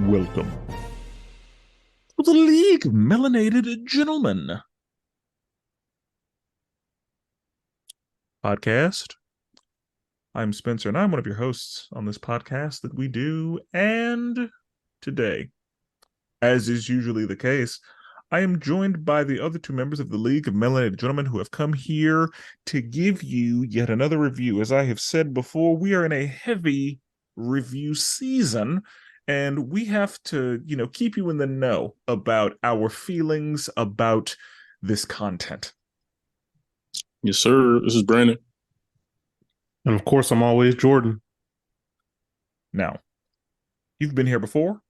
Welcome to the League of Melanated Gentlemen podcast. I'm Spenser, and I'm one of your hosts on this podcast that we do. And today, as is usually the case, I am joined by the other two members of the League of Melanated Gentlemen who have come here to give you yet another review. As I have said before, we are in a heavy review season, and we have to, keep you in the know about our feelings about this content. Yes, sir. This is Brandon. And of course, I'm always Jordan. Now, you've been here before,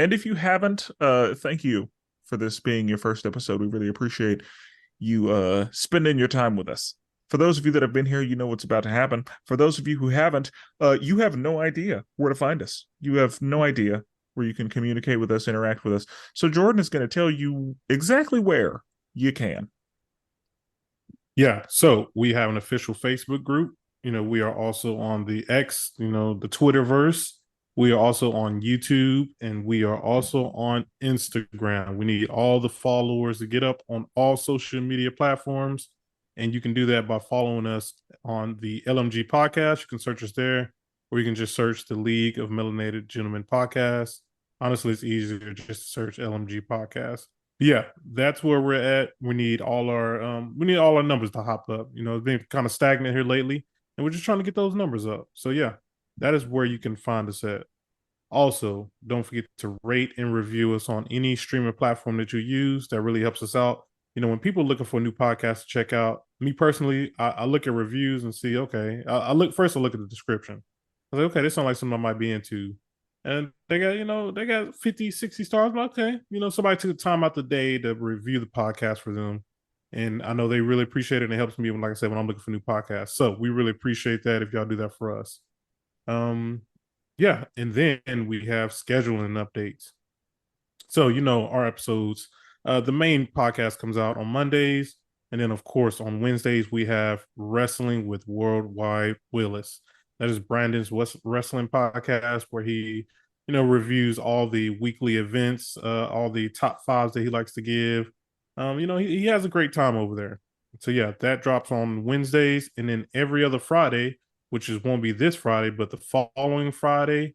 and if you haven't, thank you for this being your first episode. We really appreciate you spending your time with us. For those of you that have been here, you know what's about to happen. For those of you who haven't, you have no idea where to find us. You have no idea where you can communicate with us, interact with us. So Jordan is going to tell you exactly where you can. Yeah, so we have an official Facebook group. We are also on the X, the Twitterverse. We are also on YouTube, and we are also on Instagram. We need all the followers to get up on all social media platforms. And you can do that by following us on the LMG podcast. You can search us there, or you can just search the League of Melanated Gentlemen podcast. Honestly, it's easier just to search LMG podcast. Yeah, that's where we're at. We need all our numbers to hop up. It's been kind of stagnant here lately, and we're just trying to get those numbers up. So yeah, that is where you can find us at. Also, don't forget to rate and review us on any streaming platform that you use. That really helps us out. When people are looking for a new podcast to check out, me personally, I look at reviews and see, okay, I look at the description. I was like, okay, this sounds like something I might be into. And they got 50, 60 stars. I'm like, okay, somebody took the time out the day to review the podcast for them. And I know they really appreciate it. And it helps me, like I said, when I'm looking for new podcasts. So we really appreciate that if y'all do that for us. Yeah. And then we have scheduling updates. So, our episodes, the main podcast comes out on Mondays. And then, of course, on Wednesdays, we have Wrestling with Worldwide Willis. That is Brandon's wrestling podcast where he, reviews all the weekly events, all the top fives that he likes to give. He has a great time over there. So, yeah, that drops on Wednesdays. And then every other Friday, which won't be this Friday, but the following Friday,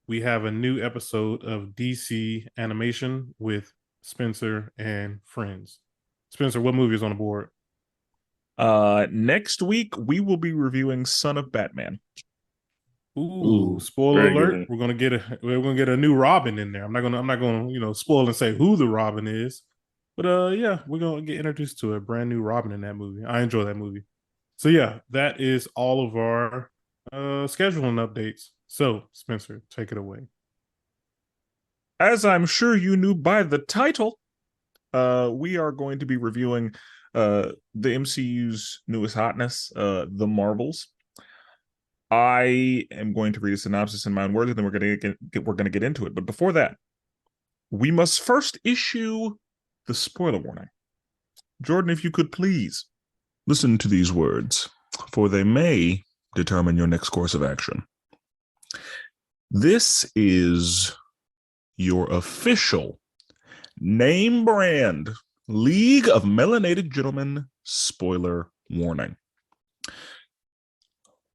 we have a new episode of DC Animation with Spenser and friends. Spenser, what movie is on the board? Next week we will be reviewing Son of Batman. Ooh, spoiler alert! Good. We're gonna get a new Robin in there. I'm not gonna spoil and say who the Robin is, but yeah, we're gonna get introduced to a brand new Robin in that movie. I enjoy that movie. So yeah, that is all of our scheduling updates. So Spenser, take it away. As I'm sure you knew by the title, we are going to be reviewing the MCU's newest hotness, The Marvels. I am going to read a synopsis in my own words, and then we're going to get into it. But before that, we must first issue the spoiler warning. Jordan, if you could please listen to these words, for they may determine your next course of action. This is your official name brand League of Melanated Gentlemen spoiler warning.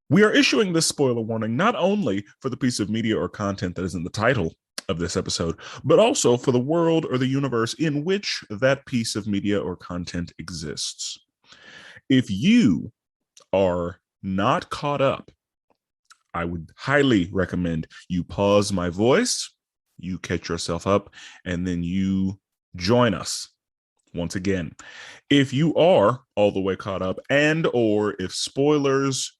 We are issuing this spoiler warning not only for the piece of media or content that is in the title of this episode, but also for the world or the universe in which that piece of media or content exists. If you are not caught up, I would highly recommend you pause my voice, you catch yourself up, and then you join us once again. If you are all the way caught up, and or if spoilers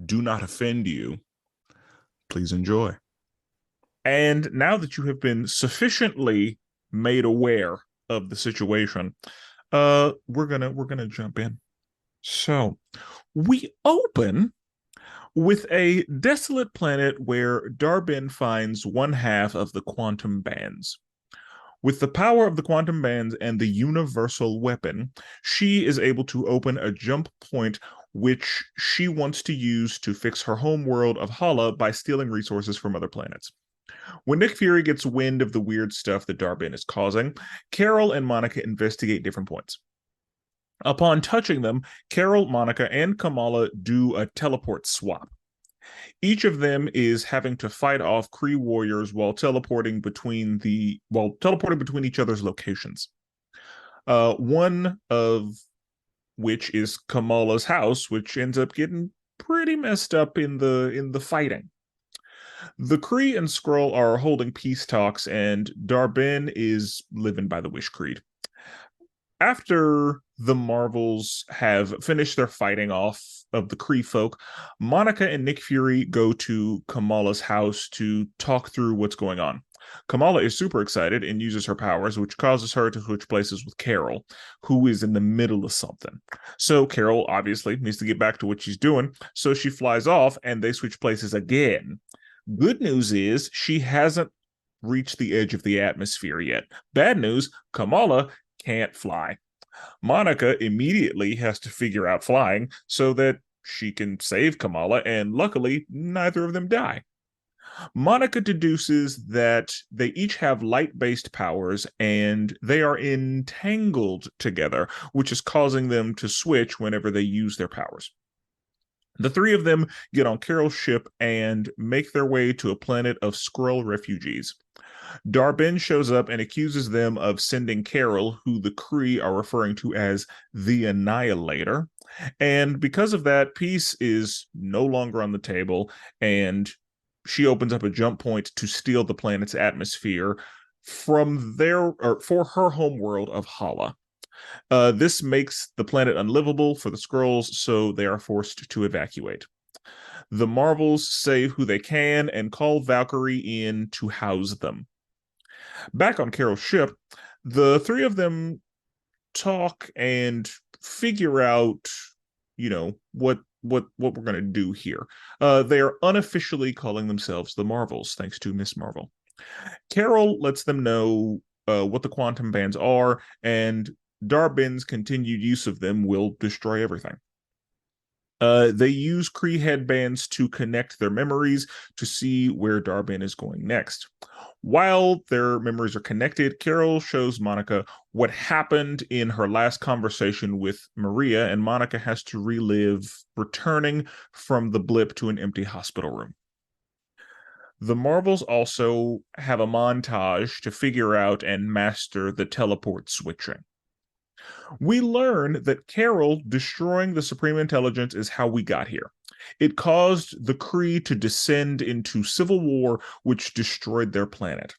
do not offend you, please enjoy. And now that you have been sufficiently made aware of the situation, we're gonna jump in. So we open with a desolate planet where Darbin finds one half of the quantum bands. With the power of the quantum bands and the universal weapon, she is able to open a jump point which she wants to use to fix her home world of Hala by stealing resources from other planets. When Nick Fury gets wind of the weird stuff that Dar-Benn is causing, Carol and Monica investigate different points. Upon touching them, Carol, Monica, and Kamala do a teleport swap. Each of them is having to fight off Kree warriors while teleporting between each other's locations. One of which is Kamala's house, which ends up getting pretty messed up in the fighting. The Kree and Skrull are holding peace talks, and Dar-Benn is living by the Wish Creed. After the Marvels have finished their fighting off of the Kree folk, Monica and Nick Fury go to Kamala's house to talk through what's going on. Kamala is super excited and uses her powers, which causes her to switch places with Carol, who is in the middle of something. So Carol obviously needs to get back to what she's doing, so she flies off and they switch places again. Good news is she hasn't reached the edge of the atmosphere yet. Bad news, Kamala can't fly. Monica immediately has to figure out flying so that she can save Kamala, and luckily, neither of them die. Monica deduces that they each have light-based powers and they are entangled together, which is causing them to switch whenever they use their powers. The three of them get on Carol's ship and make their way to a planet of Skrull refugees. Dar-Benn shows up and accuses them of sending Carol, who the Kree are referring to as the Annihilator. And because of that, peace is no longer on the table, and she opens up a jump point to steal the planet's atmosphere from for her home world of Hala. This makes the planet unlivable for the Skrulls, so they are forced to evacuate. The Marvels save who they can and call Valkyrie in to house them. Back on Carol's ship, the three of them talk and figure out, what we're going to do here. They are unofficially calling themselves the Marvels, thanks to Miss Marvel. Carol lets them know what the quantum bands are, and Dar-Benn's continued use of them will destroy everything. They use Kree headbands to connect their memories to see where Dar-Benn is going next. While their memories are connected, Carol shows Monica what happened in her last conversation with Maria, and Monica has to relive returning from the blip to an empty hospital room. The Marvels also have a montage to figure out and master the teleport switching. We learn that Carol destroying the Supreme Intelligence is how we got here. It caused the Kree to descend into civil war, which destroyed their planet.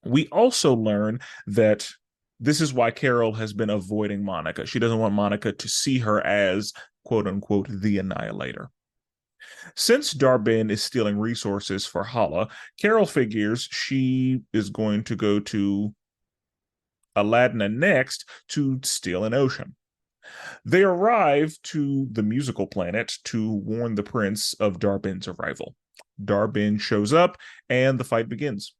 We also learn that this is why Carol has been avoiding Monica. She doesn't want Monica to see her as, quote unquote, the Annihilator. Since Dar-Benn is stealing resources for Hala, Carol figures she is going to go to Aladdin next to steal an ocean. They arrive to the musical planet to warn the prince of Dar-Benn's arrival. Dar-Benn shows up and the fight begins.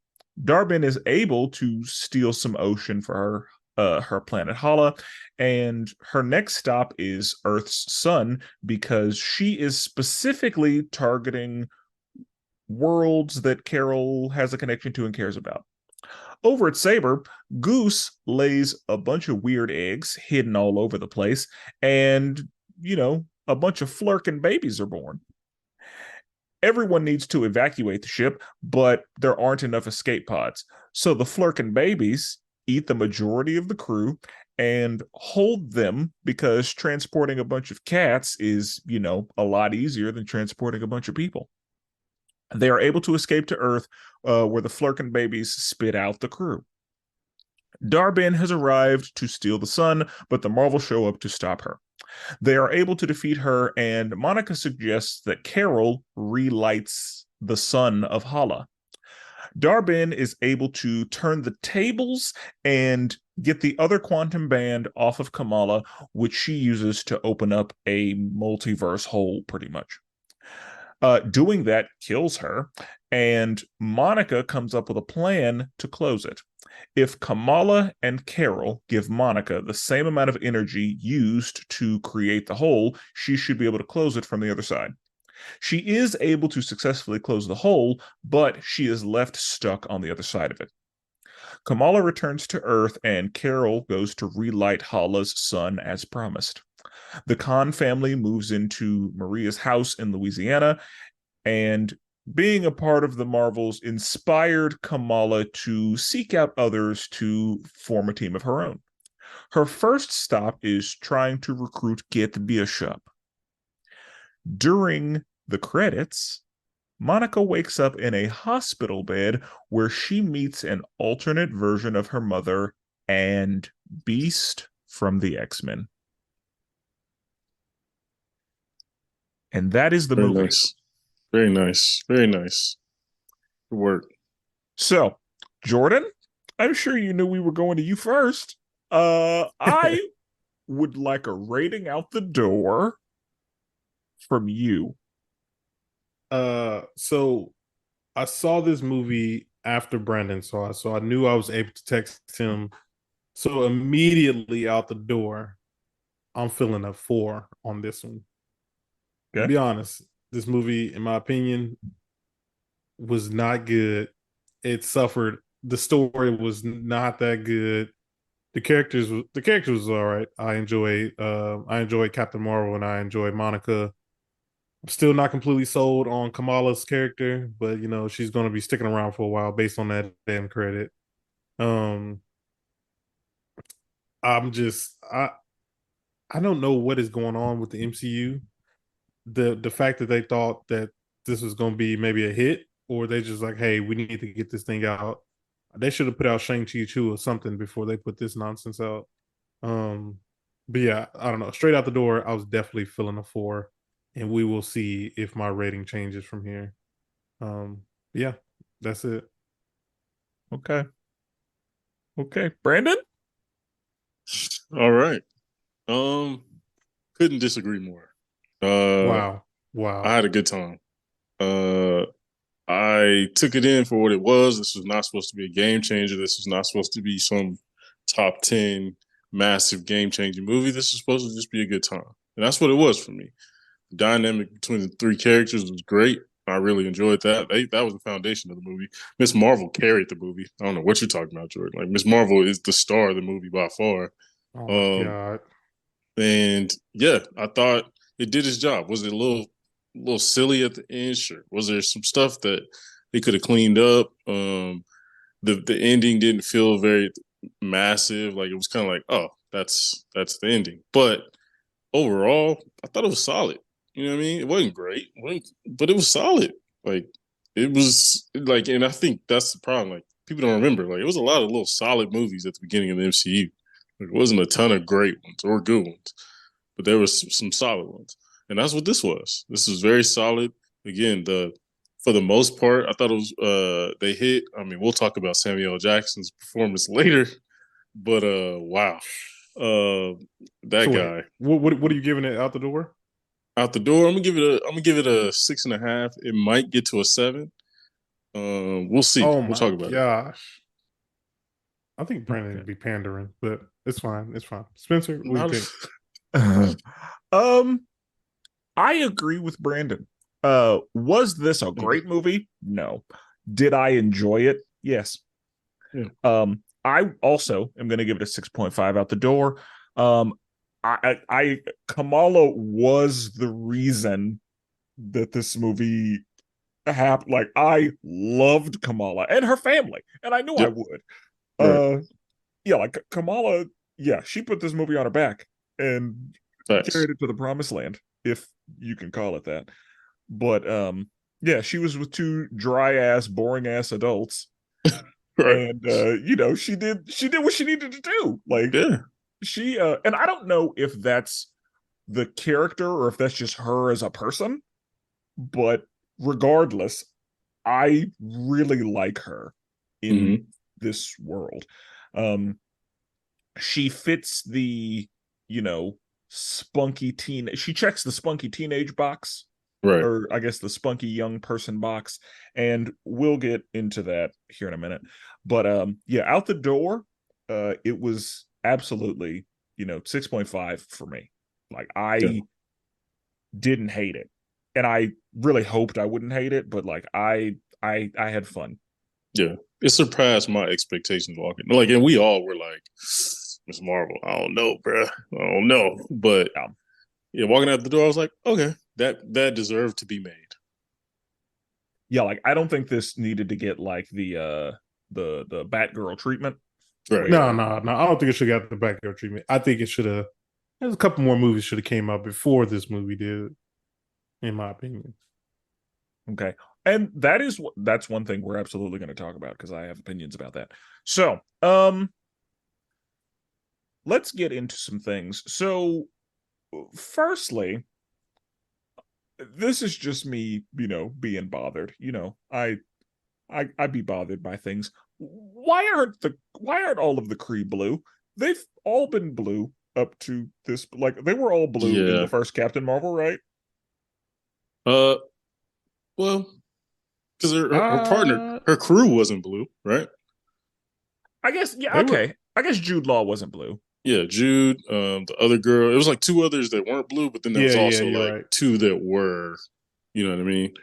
Dar-Benn is able to steal some ocean for her planet Hala, and her next stop is Earth's sun because she is specifically targeting worlds that Carol has a connection to and cares about. Over at Saber, Goose lays a bunch of weird eggs hidden all over the place, and, a bunch of flirking babies are born. Everyone needs to evacuate the ship, but there aren't enough escape pods. So the flirking babies eat the majority of the crew and hold them because transporting a bunch of cats is, a lot easier than transporting a bunch of people. They are able to escape to Earth, where the flirking babies spit out the crew. Dar-Benn has arrived to steal the sun, but the Marvels show up to stop her. They are able to defeat her, and Monica suggests that Carol relights the sun of Hala. Dar-Benn is able to turn the tables and get the other quantum band off of Kamala, which she uses to open up a multiverse hole, pretty much. Doing that kills her, and Monica comes up with a plan to close it. If Kamala and Carol give Monica the same amount of energy used to create the hole, she should be able to close it from the other side. She is able to successfully close the hole, but she is left stuck on the other side of it. Kamala returns to Earth, and Carol goes to relight Hala's sun as promised. The Khan family moves into Maria's house in Louisiana, and being a part of the Marvels inspired Kamala to seek out others to form a team of her own. Her first stop is trying to recruit Kit Bishop. During the credits, Monica wakes up in a hospital bed where she meets an alternate version of her mother and Beast from the X-Men. And that is the Very movie. nice. Very nice. Very nice. Good work. So, Jordan, I'm sure you knew we were going to you first. I would like a rating out the door from you. So I saw this movie after Brandon saw it, so I knew I was able to text him. So immediately out the door, I'm feeling a 4 on this one. Okay. To be honest, this movie, in my opinion, was not good. It suffered. The story was not that good. The characters was all right. I enjoyed Captain Marvel and I enjoyed Monica. I'm still not completely sold on Kamala's character, but she's going to be sticking around for a while based on that damn credit. Um, I'm just I don't know what is going on with the MCU. The fact that they thought that this was going to be maybe a hit, or they just like, hey, we need to get this thing out. They should have put out Shang-Chi 2 or something before they put this nonsense out. Um, but yeah, I don't know. Straight out the door, I was definitely feeling a 4, and we will see if my rating changes from here. Yeah, that's it. Okay. Okay. Brandon? All right. Couldn't disagree more. Wow, I wow. had a good time. Uh, I took it in for what it was. This was not supposed to be a game changer. This was not supposed to be some top 10 massive game changing movie. This was supposed to just be a good time. And that's what it was for me. The dynamic between the three characters was great. I really enjoyed that. That was the foundation of the movie. Miss Marvel carried the movie. I don't know what you're talking about, Jordan. Like Miss Marvel is the star of the movie by far. Oh my Um, god. and yeah, I thought it did its job. Was it a little silly at the end? Sure. Was there some stuff that they could have cleaned up? The ending didn't feel very massive. Like it was kind of like, oh, that's the ending. But overall, I thought it was solid. You know what I mean? It wasn't great, but it was solid. Like it was like, and I think that's the problem. Like people don't remember. Like it was a lot of little solid movies at the beginning of the MCU. Like, it wasn't a ton of great ones or good ones, but there was some solid ones, and that's what this was. This was very solid. Again, the for the most part, I thought it was they hit. I mean, we'll talk about Samuel L. Jackson's performance later, but wow, uh, that So wait, guy what are you giving it out the door? out the door. I'm gonna give it a 6.5. It might get to a 7. We'll see. Oh We'll my talk about it. gosh. I think Brandon Okay. would be pandering, but it's fine. It's fine. Spencer, what do you Not, think? um, I agree with Brandon. Was this a great movie? No. Did I enjoy it? Yes. yeah, I also am going to give it a 6.5 out the door. Um, Kamala was the reason that this movie happened. Like, I loved Kamala and her family, and I knew I yep, would. right. Yeah, like Kamala, yeah, she put this movie on her back and Facts. carried it to the promised land, if you can call it that. But yeah, she was with two dry ass, boring ass adults, Right. and she did what she needed to do. Like Yeah. she and I don't know if that's the character or if that's just her as a person, but regardless, I really like her in Hmm. this world. Um, she fits the, you know, spunky teen. She checks the spunky teenage box, Right. or I guess the spunky young person box, and we'll get into that here in a minute. But yeah, out the door, it was absolutely, 6.5 for me. Like Yeah. I didn't hate it. and I really hoped I wouldn't hate it, but like I had fun. Yeah, it surpassed my expectations walking. Like, and we all were like, Miss Marvel, I don't know, bro, I don't know. But Yeah. yeah, walking out the door, I was like, okay, that deserved to be made. Yeah, like I don't think this needed to get like the Batgirl treatment. Right. No, Where no, no. I don't think it should have got the backyard treatment. I think it should have. There's a couple more movies should have came out before this movie did, in my opinion. Okay. And that's one thing we're absolutely going to talk about because I have opinions about that. So, let's get into some things. So, firstly, this is just me, being bothered. I'd be bothered by things. Why aren't all of the Kree blue? They've all been blue up to this, like they were all blue in Yeah. the first Captain Marvel, right? Uh, well, because her partner, Uh, her crew wasn't blue, right? I guess, yeah, they were. okay. I guess Jude Law wasn't blue. Yeah, Jude, the other girl. It was like two others that weren't blue, but then there was Yeah, also you're like right. two that were. You know what I mean?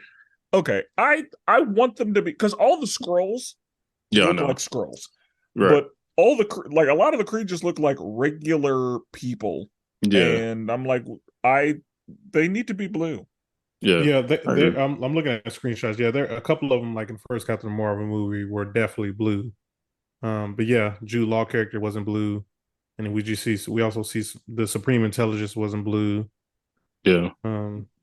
Okay, I want them to be, because all the scrolls Yeah, I look know. like scrolls, Right. but like a lot of the Kree just look like regular people, Yeah. and I'm like, I they need to be blue. Yeah. Yeah, I agree. I'm looking at screenshots. Yeah, there a couple of them, like in the first Captain Marvel movie, were definitely blue. But yeah, Jude Law character wasn't blue, and then we also see the Supreme Intelligence wasn't blue. Yeah.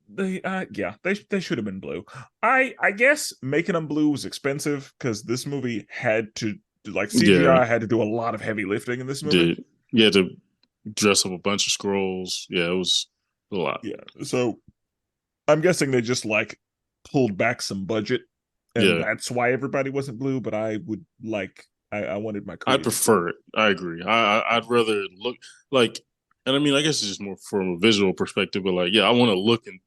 They should have been blue. I guess making them blue was expensive because this movie had to, like, Yeah. CGI had to do a lot of heavy lifting in this movie. Did you had to dress up a bunch of scrolls? Yeah, it was a lot. Yeah, so I'm guessing they just like pulled back some budget, and Yeah. that's why everybody wasn't blue. But I would like I wanted my I Kree to be blue. prefer it. I agree. I'd rather look like, and I mean, I guess it's just more from a visual perspective, but like, yeah, I want to look and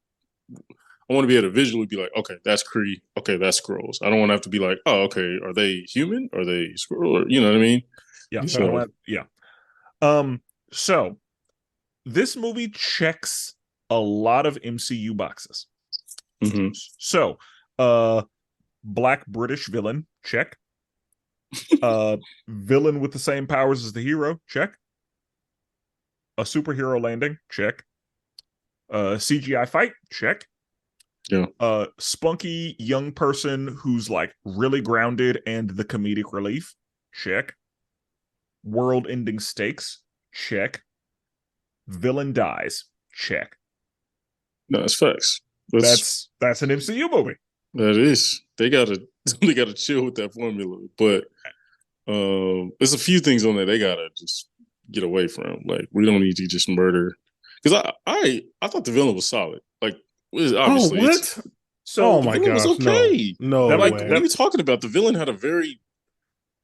I want to be able to visually be like, okay, that's Kree. Okay, that's Scrolls. I don't want to have to be like, oh, okay, are they human? Are they Skrull? Or, you know what I mean? Yeah, I don't So, have, yeah. So this movie checks a lot of MCU boxes. mhm. So, black British villain, check. Villain with the same powers as the hero, check. A superhero landing, check. CGI fight, check. Yeah. Spunky young person who's like really grounded and the comedic relief, check. World ending stakes, check. Villain dies, check. No, it's facts. That's an MCU movie. That is. They gotta they gotta chill with that formula. But there's a few things on there they gotta just get away from. Like, we don't need to just murder. Because I thought the villain was solid. Like, Oh, obviously what? So Oh the my villain was gosh, no, okay. no That- Like, way. what are you talking about? The villain had a very,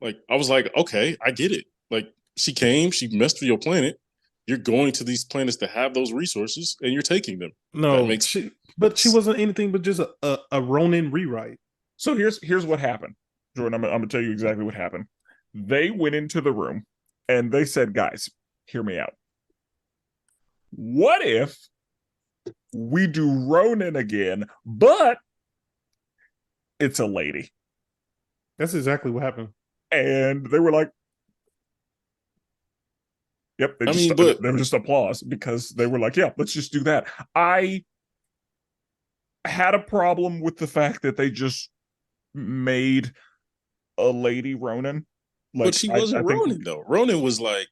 like, I was like, okay, I get it. Like, she came, she messed with your planet. You're going to these planets to have those resources, and you're taking them. That No, makes but she wasn't anything but just a Ronin rewrite. So here's what happened, Jordan. I'm gonna tell you exactly what happened. They went into the room and they said, "Guys, hear me out. What if we do Ronin again, but it's a lady?" That's exactly what happened. And they were like, "Yep." I mean, but They were just applause because they were like, "Yeah, let's just do that." I had a problem with the fact that they just made a lady Ronin. but Like she I wasn't think Ronin though. Ronin was like,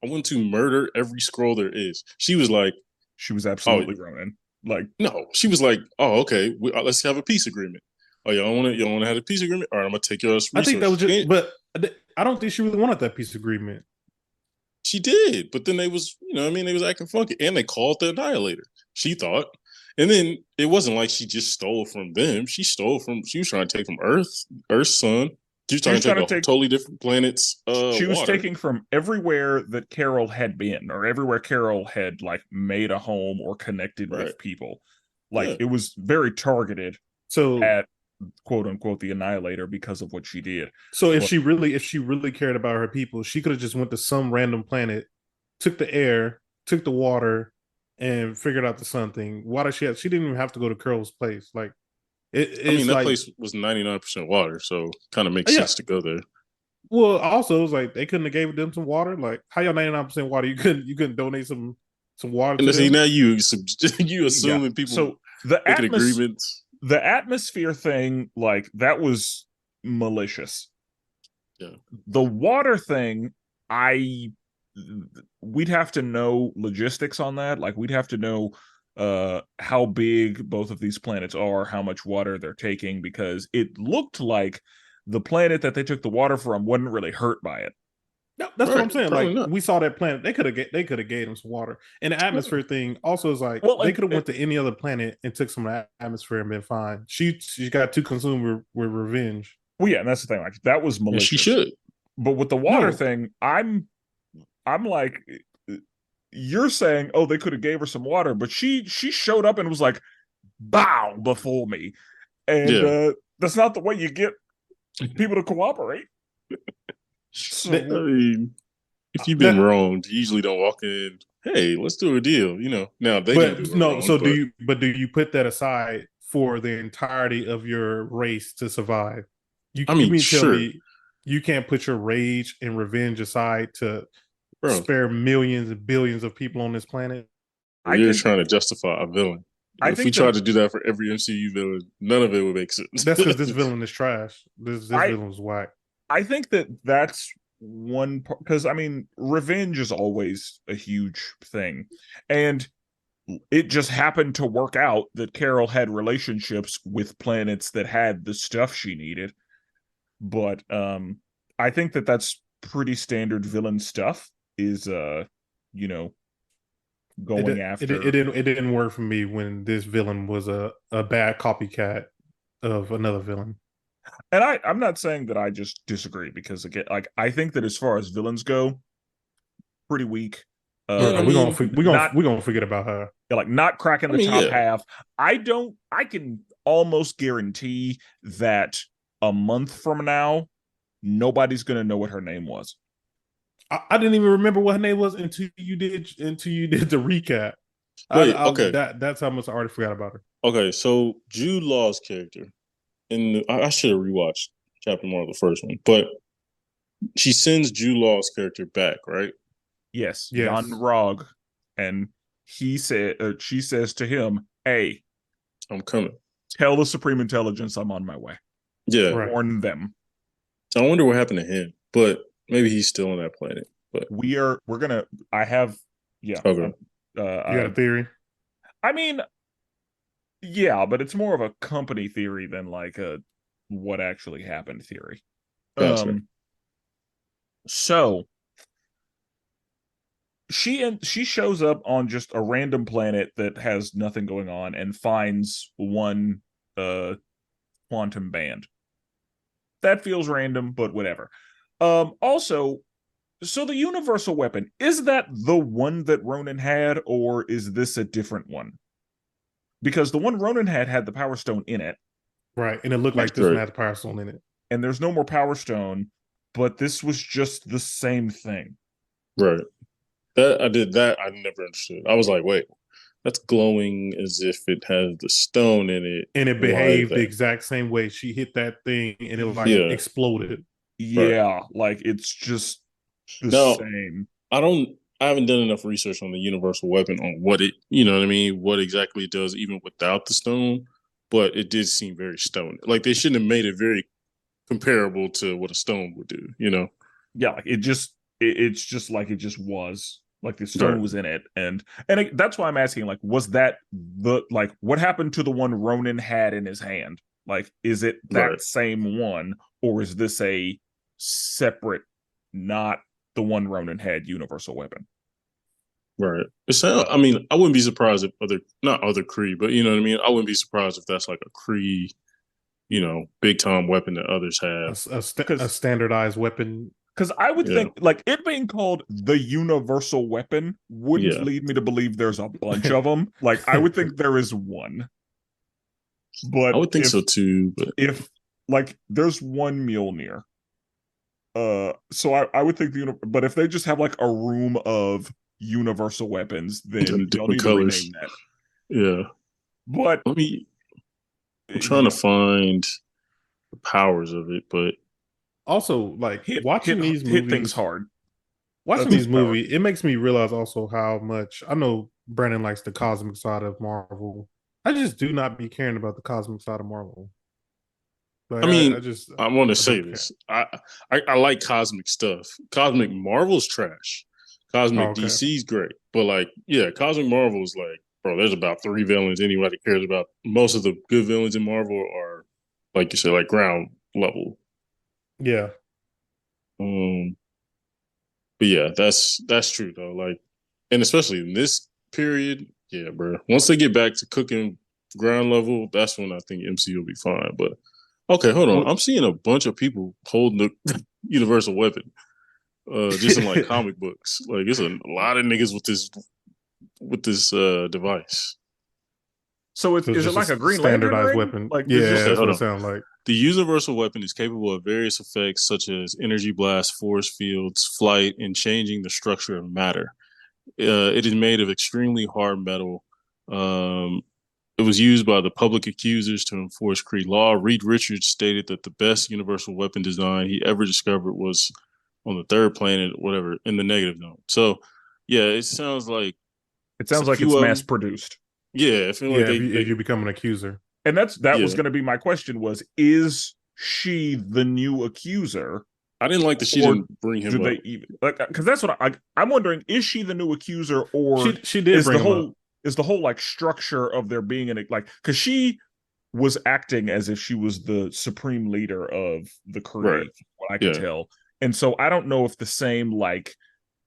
I want to murder every scroll there is. She was like, she was oh absolutely Ronin. Like, no, she was like, oh okay, let's have a peace agreement. Oh, y'all want to have a peace agreement? All right, I'm gonna take your I think that was resources. just, but I don't think she really wanted that peace agreement. She did, but then they was, you know what I mean, they was acting funky, and they called the Annihilator. She thought, and then it wasn't like she just stole from them. She was trying to take from Earth's sun. She was she trying was to take trying a to take totally different planet's she was water. taking from everywhere that Carol had been, or everywhere Carol had like made a home or connected Right. with people. Yeah. Like, it was very targeted So at quote unquote the Annihilator because of what she did. so if But- she really cared about her people, she could have just went to some random planet, took the air, took the water, and figured out the sun thing. Why does she have? She didn't even have to go to Curl's place. Like I mean, it's that like place was 99% water, so kind of makes yeah. sense to go there. Well, also it was like they couldn't have gave them some water. Like how y'all 99% water? You couldn't donate some water And to see, them. now you you Yeah. assuming people So the making agreements. the atmosphere thing, like that was malicious. Yeah. The water thing, I we'd have to know logistics on that. Like we'd have to know how big both of these planets are, how much water they're taking, because it looked like the planet that they took the water from wasn't really hurt by it. No, that's what I'm saying. Probably Like not. we saw that planet, they could have gave them some water. And the atmosphere thing also is like Well, they could have went to any other planet and took some of that atmosphere and been fine. She got too consumed with revenge. well, yeah, and that's the thing. Like that was And she malicious. should. But with the water No. thing, I'm like, you're saying, oh, they could have gave her some water, but she showed up and was like, bow before me, and Yeah. that's not the way you get people to cooperate. So I mean, if you've been wronged, you usually don't walk in. Hey, let's do a deal. Now they didn't do But it no, wrong. so But do you put that aside for the entirety of your race to survive? You I mean, mean tell sure, me you can't put your rage and revenge aside to bro. spare millions and billions of people on this planet? I You're think trying to justify a villain. I If we think tried that to do that for every MCU villain, none of it would make sense. That's because this villain is trash. This I villain was whack. I think that that's one part, because I mean, revenge is always a huge thing, and it just happened to work out that Carol had relationships with planets that had the stuff she needed. But I think that that's pretty standard villain stuff. Is you know, going after. It didn't work for me when this villain was a bad copycat of another villain. And I'm not saying that I just disagree, because again, like I think that as far as villains go, pretty weak. And I mean, Not we're gonna forget about her. like not cracking I the mean, top yeah. half. I can almost guarantee that a month from now, nobody's gonna know what her name was. I didn't even remember what her name was until you did the recap. Wait, okay, That's how much I already forgot about her. okay. So Jude Law's character, and I should have rewatched chapter one of the first one, but she sends Jude Law's character back, right? Yes, Yes. Jan Rog, and she says to him, "Hey, I'm coming. tell the Supreme Intelligence I'm on my way. Yeah. Right. Warn them." So I wonder what happened to him, but maybe he's still on that planet. But We're gonna. I have. Yeah. okay. You got a theory? I mean, yeah, but it's more of a company theory than like a what actually happened theory. Gotcha. So she shows up on just a random planet that has nothing going on and finds one quantum band. That feels random, but whatever. Also, so the universal weapon, is that the one that Ronan had, or is this a different one? Because the one Ronan had the Power Stone in it. Right. And it looked like this one had the Power Stone in it. And there's no more Power Stone, but this was just the same thing. Right. I never understood. I was like, wait, that's glowing as if it has the stone in it. And it behaved the exact same way. She hit that thing and it like exploded. Yeah, right. Like it's just the same. I haven't done enough research on the universal weapon on what it, you know what I mean, what exactly it does even without the stone, but it did seem very stone. Like they shouldn't have made it very comparable to what a stone would do, you know? Yeah, like it's just like it just was. Like the stone was in it, and that's why I'm asking. Like, was that what happened to the one Ronan had in his hand? Like, is it that same one, or is this a separate, not the one Ronan had universal weapon? Right. I mean, I wouldn't be surprised if not other Kree, but you know what I mean. I wouldn't be surprised if that's like a Kree, big time weapon that others have, a standardized weapon. Because I would think, like, it being called the universal weapon wouldn't lead me to believe there's a bunch of them. Like, I would think there is one. But I would think so too. But if, like, there's one Mjolnir. So I would think but if they just have, like, a room of universal weapons, then in y'all need different to colors. rename that. Yeah. But I'm trying to find the powers of it, but Also, like watching these hit things movies, hard. watching That's these his power. movies, it makes me realize also how much I know Brandon likes the cosmic side of Marvel. I just do not be caring about the cosmic side of Marvel. Like I mean, I just I want to I say don't care. this. I like cosmic stuff. Cosmic Marvel's trash. Oh, Cosmic okay. DC's great. But like, yeah, Cosmic Marvel's like, bro, there's about 3 villains anybody cares about. Most of the good villains in Marvel are, like you said, like ground level. Yeah. Um, but yeah, that's true though. Like, and especially in this period, yeah, bro. Once they get back to cooking ground level, that's when I think MCU will be fine. But okay, hold on. Well, I'm seeing a bunch of people holding the universal weapon, just in like comic books. Like, it's a lot of niggas with this device. so So it's is it just a like a Green Lantern standardized ring? weapon. Like it's Yeah, just Okay, that's hold what it on. sounds like. The universal weapon is capable of various effects such as energy blast, force fields, flight, and changing the structure of matter. It is made of extremely hard metal. Um, it was used by the public accusers to enforce Cree law. Reed Richards stated that the best universal weapon design he ever discovered was on the third planet, whatever, in the negative note. So, yeah, it sounds like it it's a sounds like few it's of mass them. produced. Yeah, I feel like Yeah, if they you become an accuser. And that was yeah. going to be my question: was is she the new accuser, I didn't like that she or didn't bring do him they up. even like? Because that's what I'm wondering: is she the new accuser, or She did is bring him up. the whole like structure of there being an like because she was acting as if she was the supreme leader of the Right. Kree, what I could Yeah. tell. And so I don't know if the same like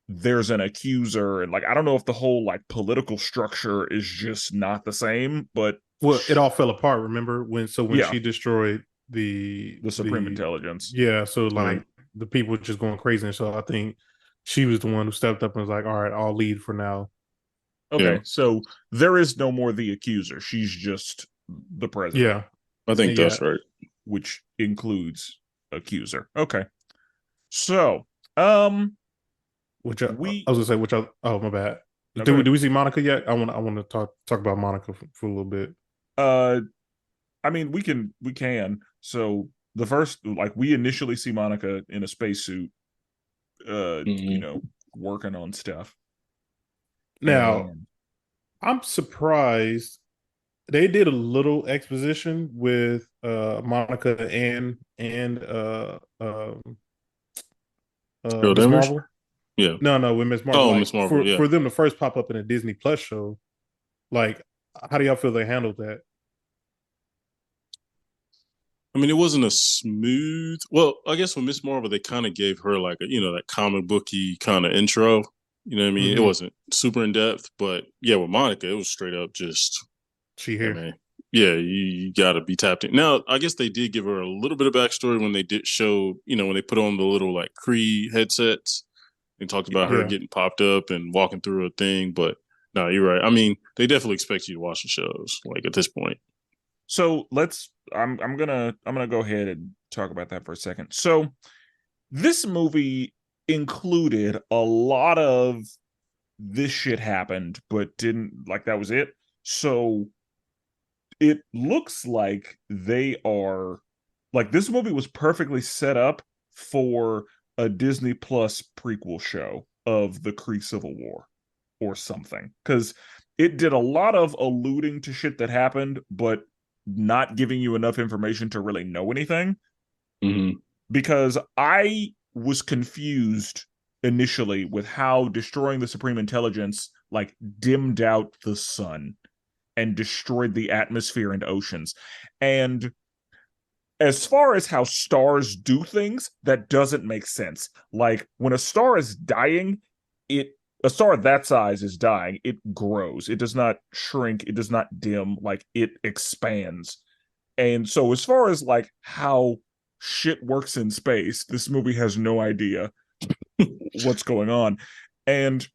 there's an accuser and like I don't know if the whole like political structure is just not the same, but Well, it all fell apart. Remember when yeah, she destroyed the supreme the intelligence. yeah, so Yeah. like the people were just going crazy, and so I think she was the one who stepped up and was like, "All right, I'll lead for now." Yeah. Okay, so there is no more the accuser. She's just the president, Yeah, I think yeah. that's right. which includes accuser. Okay. So, um, I we was gonna say which I oh my bad. no, go Do ahead. we see Monica yet? I want to talk about Monica for a little bit. Uh, I mean, we can. So the first, like, we initially see Monica in a spacesuit, you Mm-hmm. know, working on stuff, Now and I'm surprised they did a little exposition with Monica and Harold Miss Danvers? Marvel. Yeah. No, with Miss Marvel. Oh, Like Miss Marvel. Yeah. for them to first pop up in a Disney Plus show, like how do y'all feel they handled that? I mean, it wasn't a smooth. Well, I guess with Miss Marvel, they kind of gave her like a, that comic booky kind of intro. You know what I mean? It Mm-hmm. wasn't super in depth, but yeah, with Monica, it was straight up just, She yeah, here. man. Yeah, you got to be tapped in. Now, I guess they did give her a little bit of backstory when they did show, when they put on the little like Kree headsets. They talked about her Yeah. getting popped up and walking through a thing, but no, you're right. I mean, they definitely expect you to watch the shows, like at this point. so let's. I'm gonna go ahead and talk about that for a second. So this movie included a lot of this shit happened, but didn't like that was it. So it looks like they are like this movie was perfectly set up for a Disney Plus prequel show of the Kree Civil War or something. Because it did a lot of alluding to shit that happened, but not giving you enough information to really know anything. Mm-hmm. Because I was confused initially with how destroying the Supreme Intelligence like dimmed out the sun and destroyed the atmosphere and oceans. And as far as how stars do things, that doesn't make sense. Like when a star is dying, it a star that size is dying, it grows. It does not shrink, it does not dim, like it expands. And so as far as like how shit works in space, this movie has no idea what's going on. And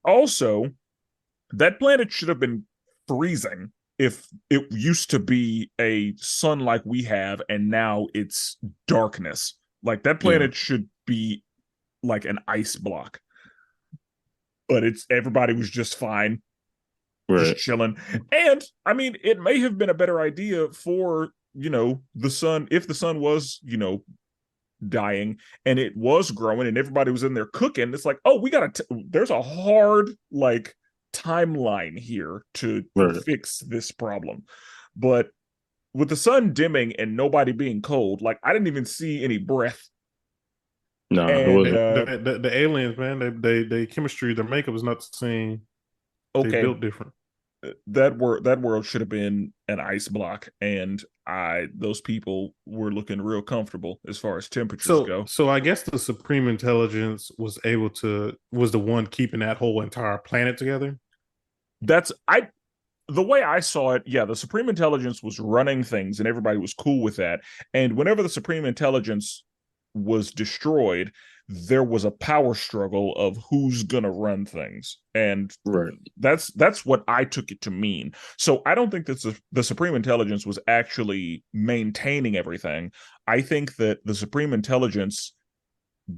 also, that planet should have been freezing if it used to be a sun like we have and now it's darkness. Like that Yeah. planet should be like an ice block. but everybody was just fine, just Right. chilling. And I mean, it may have been a better idea for, the sun, if the sun was, dying and it was growing and everybody was in there cooking. It's like, oh, there's a hard like timeline here to Right. fix this problem. But with the sun dimming and nobody being cold, like I didn't even see any breath. Nah, it And wasn't. The aliens, man, they chemistry, their makeup is not the same. They okay, built different. that world should have been an ice block, and those people were looking real comfortable as far as temperatures So go. so I guess the Supreme Intelligence was the one keeping that whole entire planet together. That's I The way I saw it, yeah, the Supreme Intelligence was running things and everybody was cool with that. And whenever the Supreme Intelligence was destroyed, there was a power struggle of who's gonna run things. And Right. that's what I took it to mean. So I don't think that the Supreme Intelligence was actually maintaining everything. I think that the Supreme Intelligence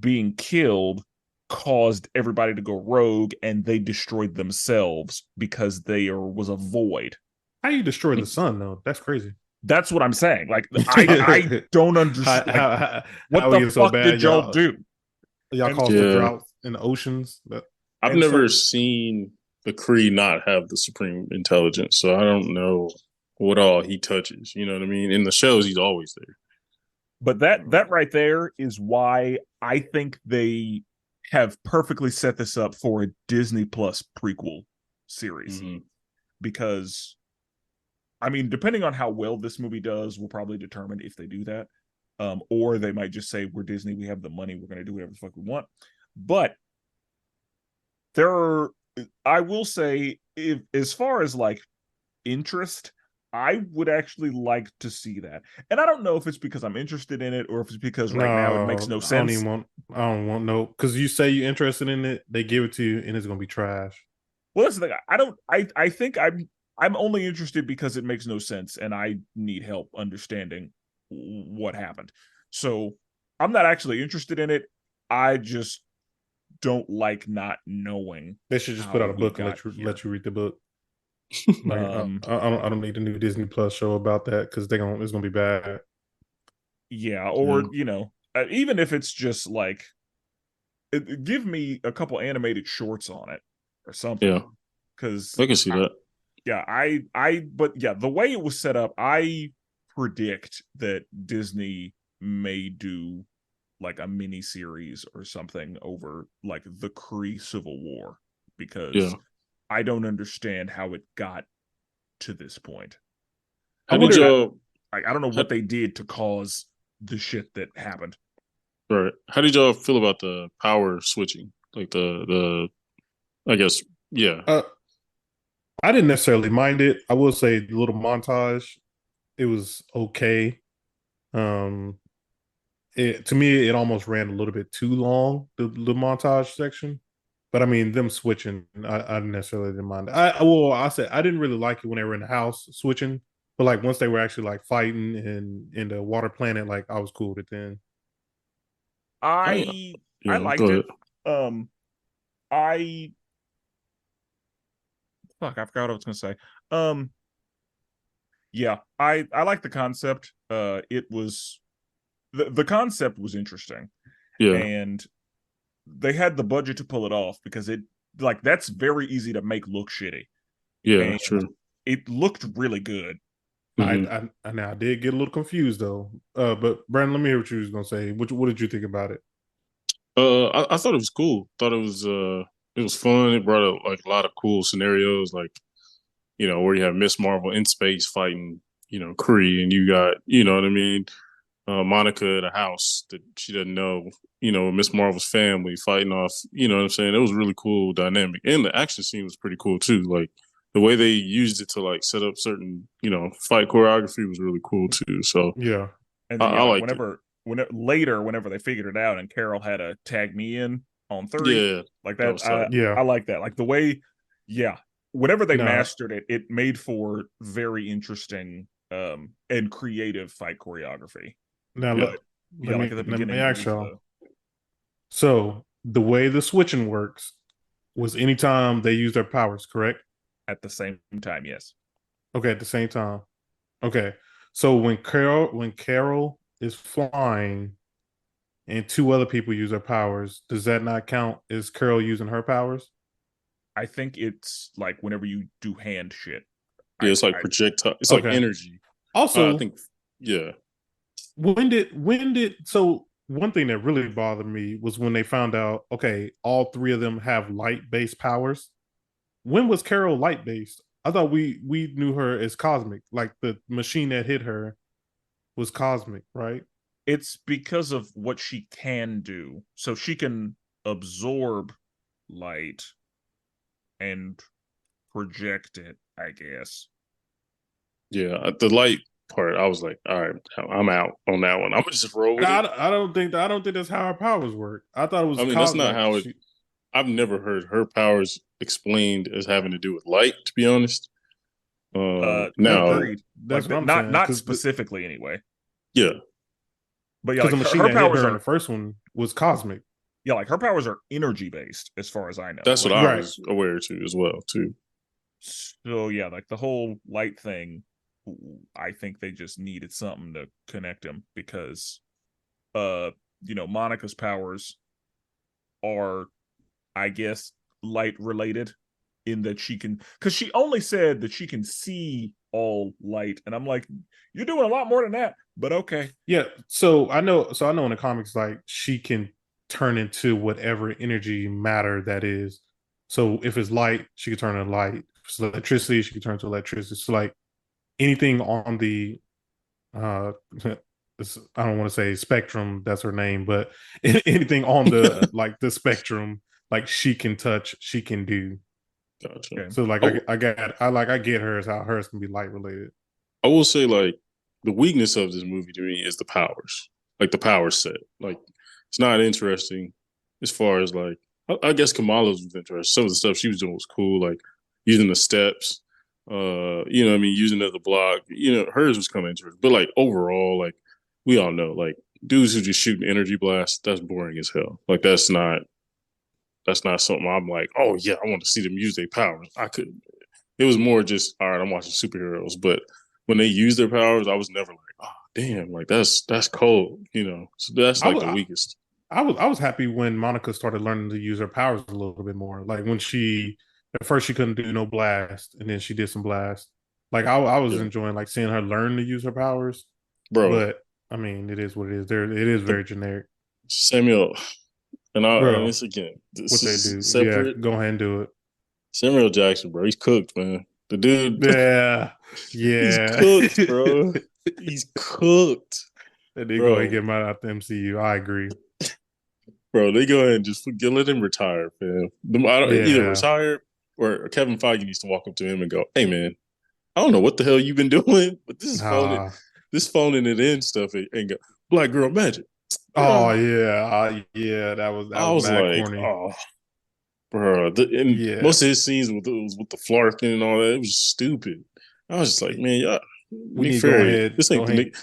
being killed caused everybody to go rogue and they destroyed themselves because there was a void. How you destroy the sun though? That's crazy. That's what I'm saying. Like I don't understand. Like, what we the get so fuck bad, did y'all do? y'all And caused the Yeah. drought in the oceans. I've And never so- seen the Kree not have the supreme intelligence, so I don't know what all he touches. You know what I mean? In the shows, he's always there. But that right there is why I think they have perfectly set this up for a Disney Plus prequel series. Mhm. Because I mean, depending on how well this movie does, will probably determine if they do that. Or they might just say, we're Disney, we have the money, we're gonna do whatever the fuck we want. But I will say, if as far as like interest, I would actually like to see that. And I don't know if it's because I'm interested in it or if it's because right now it makes no sense. I don't want no, because you say you're interested in it, they give it to you, and it's gonna be trash. Well, that's the thing. I think I'm only interested because it makes no sense and I need help understanding what happened. So I'm not actually interested in it. I just don't like not knowing. They should just how put out a we book and got here. let you read the book. Like, I don't need a new Disney Plus show about that because it's gonna be bad. Yeah, or Yeah. even if it's just like give me a couple animated shorts on it or something. Yeah, Because I can see that. yeah, but yeah, the way it was set up, I predict that Disney may do like a mini series or something over like the Kree Civil War, because Yeah. I don't understand how it got to this point. How did y'all? I don't know How, what they did to cause the shit that happened. right. How did y'all feel about the power switching? Like I guess, yeah. I didn't necessarily mind it. I will say the little montage, it was okay. Um, to me, it almost ran a little bit too long, the montage section. But I mean, them switching, I necessarily didn't mind. I said I didn't really like it when they were in the house switching, but like once they were actually like fighting in the water planet, like I was cool with it then. I Yeah, liked go it. ahead. I fuck, I forgot what I was gonna say. Yeah, I like the concept. It was the concept was interesting, Yeah, and they had the budget to pull it off because it like that's very easy to make look shitty, yeah, and sure. it looked really good. Mhm. I did get a little confused though. But Brandon, let me hear what you was gonna say. What did you think about it? I thought it was cool. Thought it was fun. It brought up like a lot of cool scenarios, like where you have Miss Marvel in space fighting Kree, and you got what I mean, Monica at a house that she doesn't know, Miss Marvel's family fighting off. You know what I'm saying? It was really cool dynamic, and the action scene was pretty cool too. Like the way they used it to like set up certain fight choreography was really cool too. So Yeah. And I, then yeah, I like liked it. whenever they figured it out, and Carol had to tag me in on 3, Yeah, like that that, was tight. Yeah. I like that. Like the way, yeah, whenever they No. mastered it, it made for very interesting and creative fight choreography. Now Yeah. let Yeah, me like at the let me beginning, it ask was y'all. So the way the switching works, was anytime they use their powers, correct? At the same time, yes. Okay, at the same time. Okay. So when Carol is flying and two other people use their powers, does that not count? Is Carol using her powers? I think it's like whenever you do hand shit. Yeah, it's like I projectile. It's like Okay. energy. I Also, think, yeah. when did so one thing that really bothered me was when they found out, okay, all three of them have light-based powers. When was Carol light-based? I thought we knew her as cosmic, like the machine that hit her was cosmic, right? it's because of what she can do. So she can absorb light and project it, I guess. Yeah, the light part, I was like, all right, I'm out on that one. I'm gonna just roll with it. I don't think that's how her powers work. I thought it was I mean, that's not like how it. I've never heard her powers explained as having to do with light. To be honest, now, Agreed. that's Like what I'm not saying. not specifically anyway. yeah, But yeah, Because like the machine her that hit powers her in are the first one was cosmic. yeah, like her powers are energy based, as far as I know. that's what Like, I Right. was aware to as well too. so yeah, like the whole light thing, I think they just needed something to connect them because, Monica's powers are, I guess, light related in that she can, because she only said that she can see all light, and I'm like, you're doing a lot more than that, but okay. Yeah. So I know in the comics, like she can turn into whatever energy matter that is. So if it's light, she can turn to light. If it's electricity, she can turn to electricity. So like anything on the uh I don't want to say spectrum, that's her name, but anything on the like the spectrum, like she can touch, she can do. Gotcha. Okay. So like I, I get hers, how hers can be light related. I will say, like, the weakness of this movie to me is the powers, like the power set. Like, it's not interesting as far as like. I guess Kamala's was interesting. Some of the stuff she was doing was cool, like using the steps. What I mean, using it as a block. Hers was kind of interesting, but like overall, like we all know, like dudes who just shoot an energy blast, that's boring as hell. Like that's not something I'm like, oh yeah, I want to see them use their powers. I couldn't. It was more just, all right, I'm watching superheroes, but when they use their powers, I was never like, oh damn, like that's cold, So that's I like was the weakest. I was happy when Monica started learning to use her powers a little bit more. Like when she at first she couldn't do no blast, and then she did some blast. Like I was Yeah, enjoying like seeing her learn to use her powers. bro. But I mean, it is what it is. There, it is The very generic, Samuel, and bro. this again, this What they is do, yeah. separate. Go ahead and do it. Samuel Jackson, bro, he's cooked, man. The dude, Yeah, he's yeah. cooked, bro. He's cooked, And then go ahead and bro. get him out the MCU. I agree. Bro, they go ahead and just let him retire, man. Either Yeah. retire or Kevin Feige needs to walk up to him and go, "Hey, man, I don't know what the hell you've been doing, but Ah. this phoning it in stuff and go Black Girl Magic, Oh bro." yeah. Yeah. That I was was mad like, corny. "Oh, bro," and Yeah. most of his scenes with the flarking and all that, it was stupid. I was just like, man, yeah, We Nick need to go Fury, ahead. Go ahead.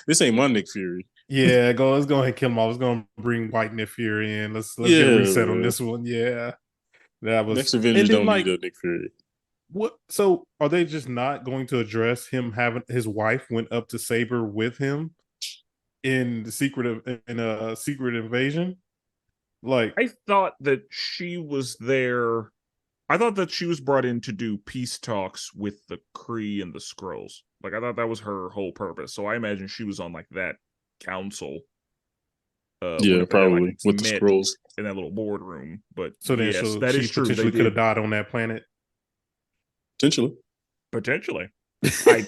This ain't my Nick Fury. Yeah, let's go ahead and kill him off. Let's go and bring White Nick Fury in. Let's get a Yeah, reset on bro. this one. Yeah. That Next was Avengers and then don't need like a Nick Fury. what so are they just not going to address him having his wife went up to Saber with him in the secret invasion? Like I thought that she was there. I thought that she was brought in to do peace talks with the Kree and the Skrulls. Like I thought that was her whole purpose. So I imagine she was on like that council. Yeah, Whenever they like probably with the met scrolls. in that little boardroom. But so then yes, that she is true. They potentially could have did died on that planet. Potentially. potentially. I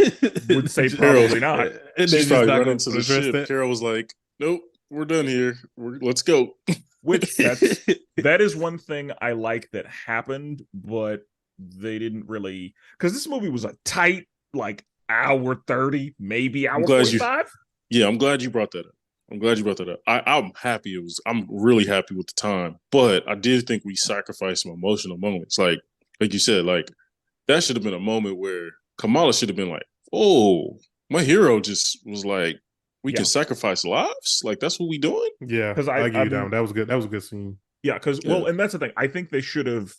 would say Carol, probably not. And she's they just probably not running going to to the address ship. that. Carol was like, "Nope, we're done here. Let's go." Which that is one thing I like that happened, but they didn't really, because this movie was a tight like hour 30, maybe I'm hour glad you. 45. Yeah, I'm glad you brought that up. I'm glad you brought that up. I'm happy. I'm really happy with the time, but I did think we sacrificed some emotional moments. Like you said, like that should have been a moment where Kamala should have been like, "Oh, my hero just was like, we can Yeah, sacrifice lives. Like that's what we doing." Yeah, because I I give you that mean, one. That was good. That was a good scene. yeah, because Yeah, well, and that's the thing. I think they should have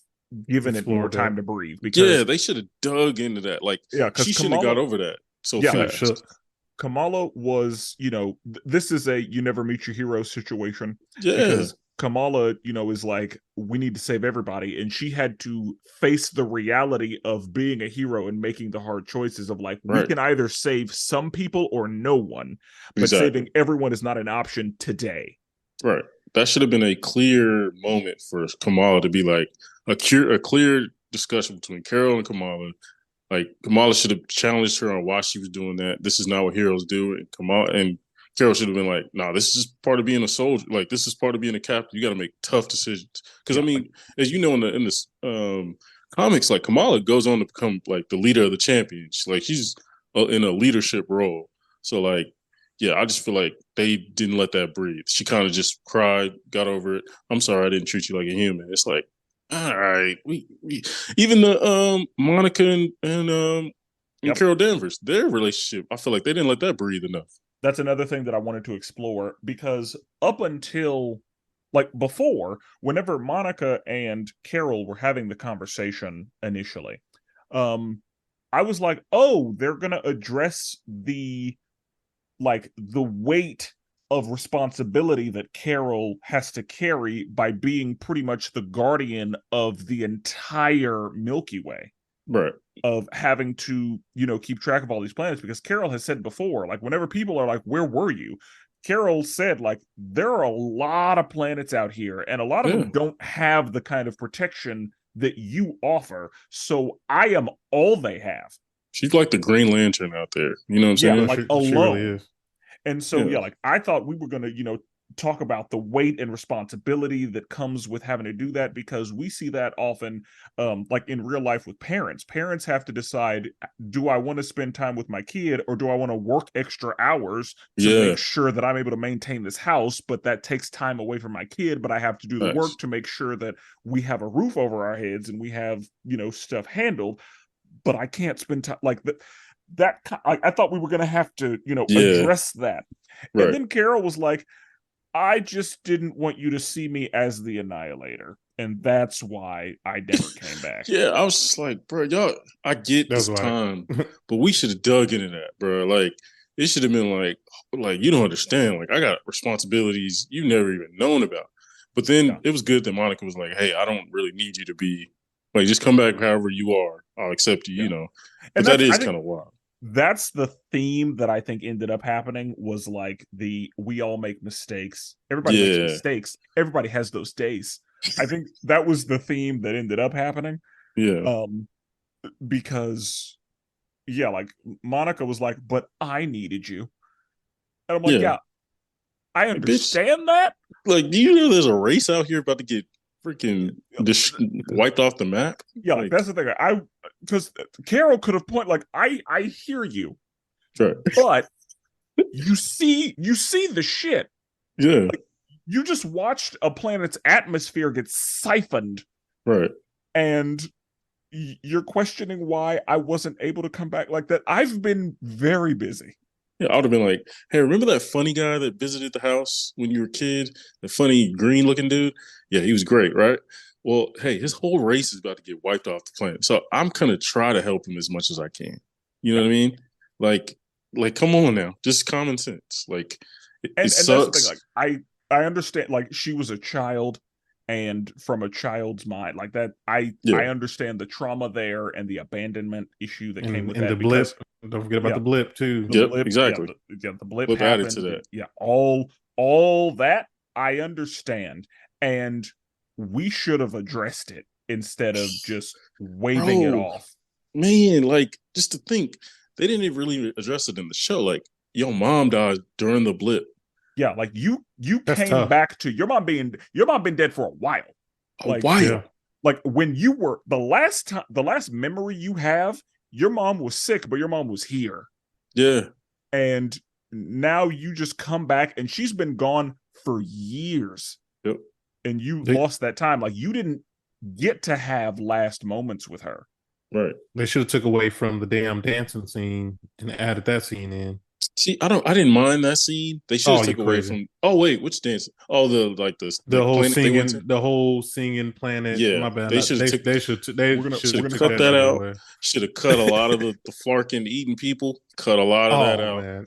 given it more Explored time that. to breathe. Yeah, Because they should have dug into that. Like, yeah, because she shouldn't have got over that so fast. Kamala was, this is a you never meet your hero situation, Yeah, because Kamala, is like, we need to save everybody. And she had to face the reality of being a hero and making the hard choices of like, we right. can either save some people or no one, but Exactly. saving everyone is not an option today. Right. That should have been a clear moment for Kamala to be like a clear discussion between Carol and Kamala. Like, Kamala should have challenged her on why she was doing that. This is not what heroes do. And Carol should have been like, "Nah, this is part of being a soldier. Like, this is part of being a captain. You got to make tough decisions." Because I mean, as you know, in this comics, like, Kamala goes on to become like the leader of the champions. Like, she's in a leadership role. So like, yeah, I just feel like they didn't let that breathe. She kind of just cried, got over it. I'm sorry, I didn't treat you like a human. It's like, all right, we even the Monica and Carol Danvers, their relationship, I feel like they didn't let that breathe enough. That's another thing that I wanted to explore, because up until like before, whenever Monica and Carol were having the conversation initially, I was like, oh, they're gonna address the weight of responsibility that Carol has to carry by being pretty much the guardian of the entire Milky Way. Right. Of having to, keep track of all these planets, because Carol has said before, like, whenever people are like, where were you? Carol said, like, there are a lot of planets out here, and a lot of them don't have the kind of protection that you offer. So I am all they have. She's like the Green Lantern out there. You know what I'm saying? Yeah, like alone. She really is. And so, Yeah. like, I thought we were going to, talk about the weight and responsibility that comes with having to do that, because we see that often, like in real life with parents. Parents have to decide, do I want to spend time with my kid, or do I want to work extra hours to make sure that I'm able to maintain this house, but that takes time away from my kid, but I have to do the work to make sure that we have a roof over our heads and we have, stuff handled, but I can't spend time like that. I thought we were going to have to, address that. Right. And then Carol was like, I just didn't want you to see me as the Annihilator. And that's why I never came back. Yeah, I was just like, bro, y'all, I get this time, but we should have dug into that, bro. Like, it should have been like, you don't understand. Like, I got responsibilities you've never even known about. But then it was good that Monica was like, hey, I don't really need you to be, like, just come back however you are. I'll accept you, But and that is kind of wild. That's the theme that I think ended up happening, was like we all make mistakes. Everybody makes mistakes. Everybody has those days. I think that was the theme that ended up happening. Yeah. Because like Monica was like, but I needed you. And I'm like, yeah I understand that. Like, do you know there's a race out here about to get freaking wiped off the map? Yeah, like, that's the thing. Because Carol could have pointed, like, I hear you, right, but you see the shit. Yeah, like, you just watched a planet's atmosphere get siphoned, right? And you're questioning why I wasn't able to come back like that. I've been very busy. Yeah, I would have been like, hey, remember that funny guy that visited the house when you were a kid? The funny green looking dude? Yeah, he was great, right? Well, hey, his whole race is about to get wiped off the planet. So I'm gonna try to help him as much as I can. You know what I mean? Like, come on now. Just common sense. Like, it sucks. And that's the thing. Like, I understand, like, she was a child, and from a child's mind, like that, I understand the trauma there and the abandonment issue that came with that. And the blip. Don't forget about the blip too. The blip, exactly. The blip happened. Added to that. Yeah, all that I understand, and we should have addressed it instead of just waving it off. Man, like, just to think, they didn't even really address it in the show. Like, your mom died during the blip. Yeah, like you came back to your mom been dead for a while. Like when you were the last memory you have, your mom was sick, but your mom was here. Yeah. And now you just come back, and she's been gone for years. Yep. And you lost that time. Like, you didn't get to have last moments with her. Right. They should have took away from the damn dancing scene and added that scene in. See, I didn't mind that scene. They should Oh, have you took away crazy. from. Oh wait, which dance? Oh, the planet they went to. The whole singing planet. Yeah, My bad. they should have took. They should We're gonna Should have took cut that that shit out. away. Should have cut a lot of the flarking eating people. Cut a lot of that Oh out. man.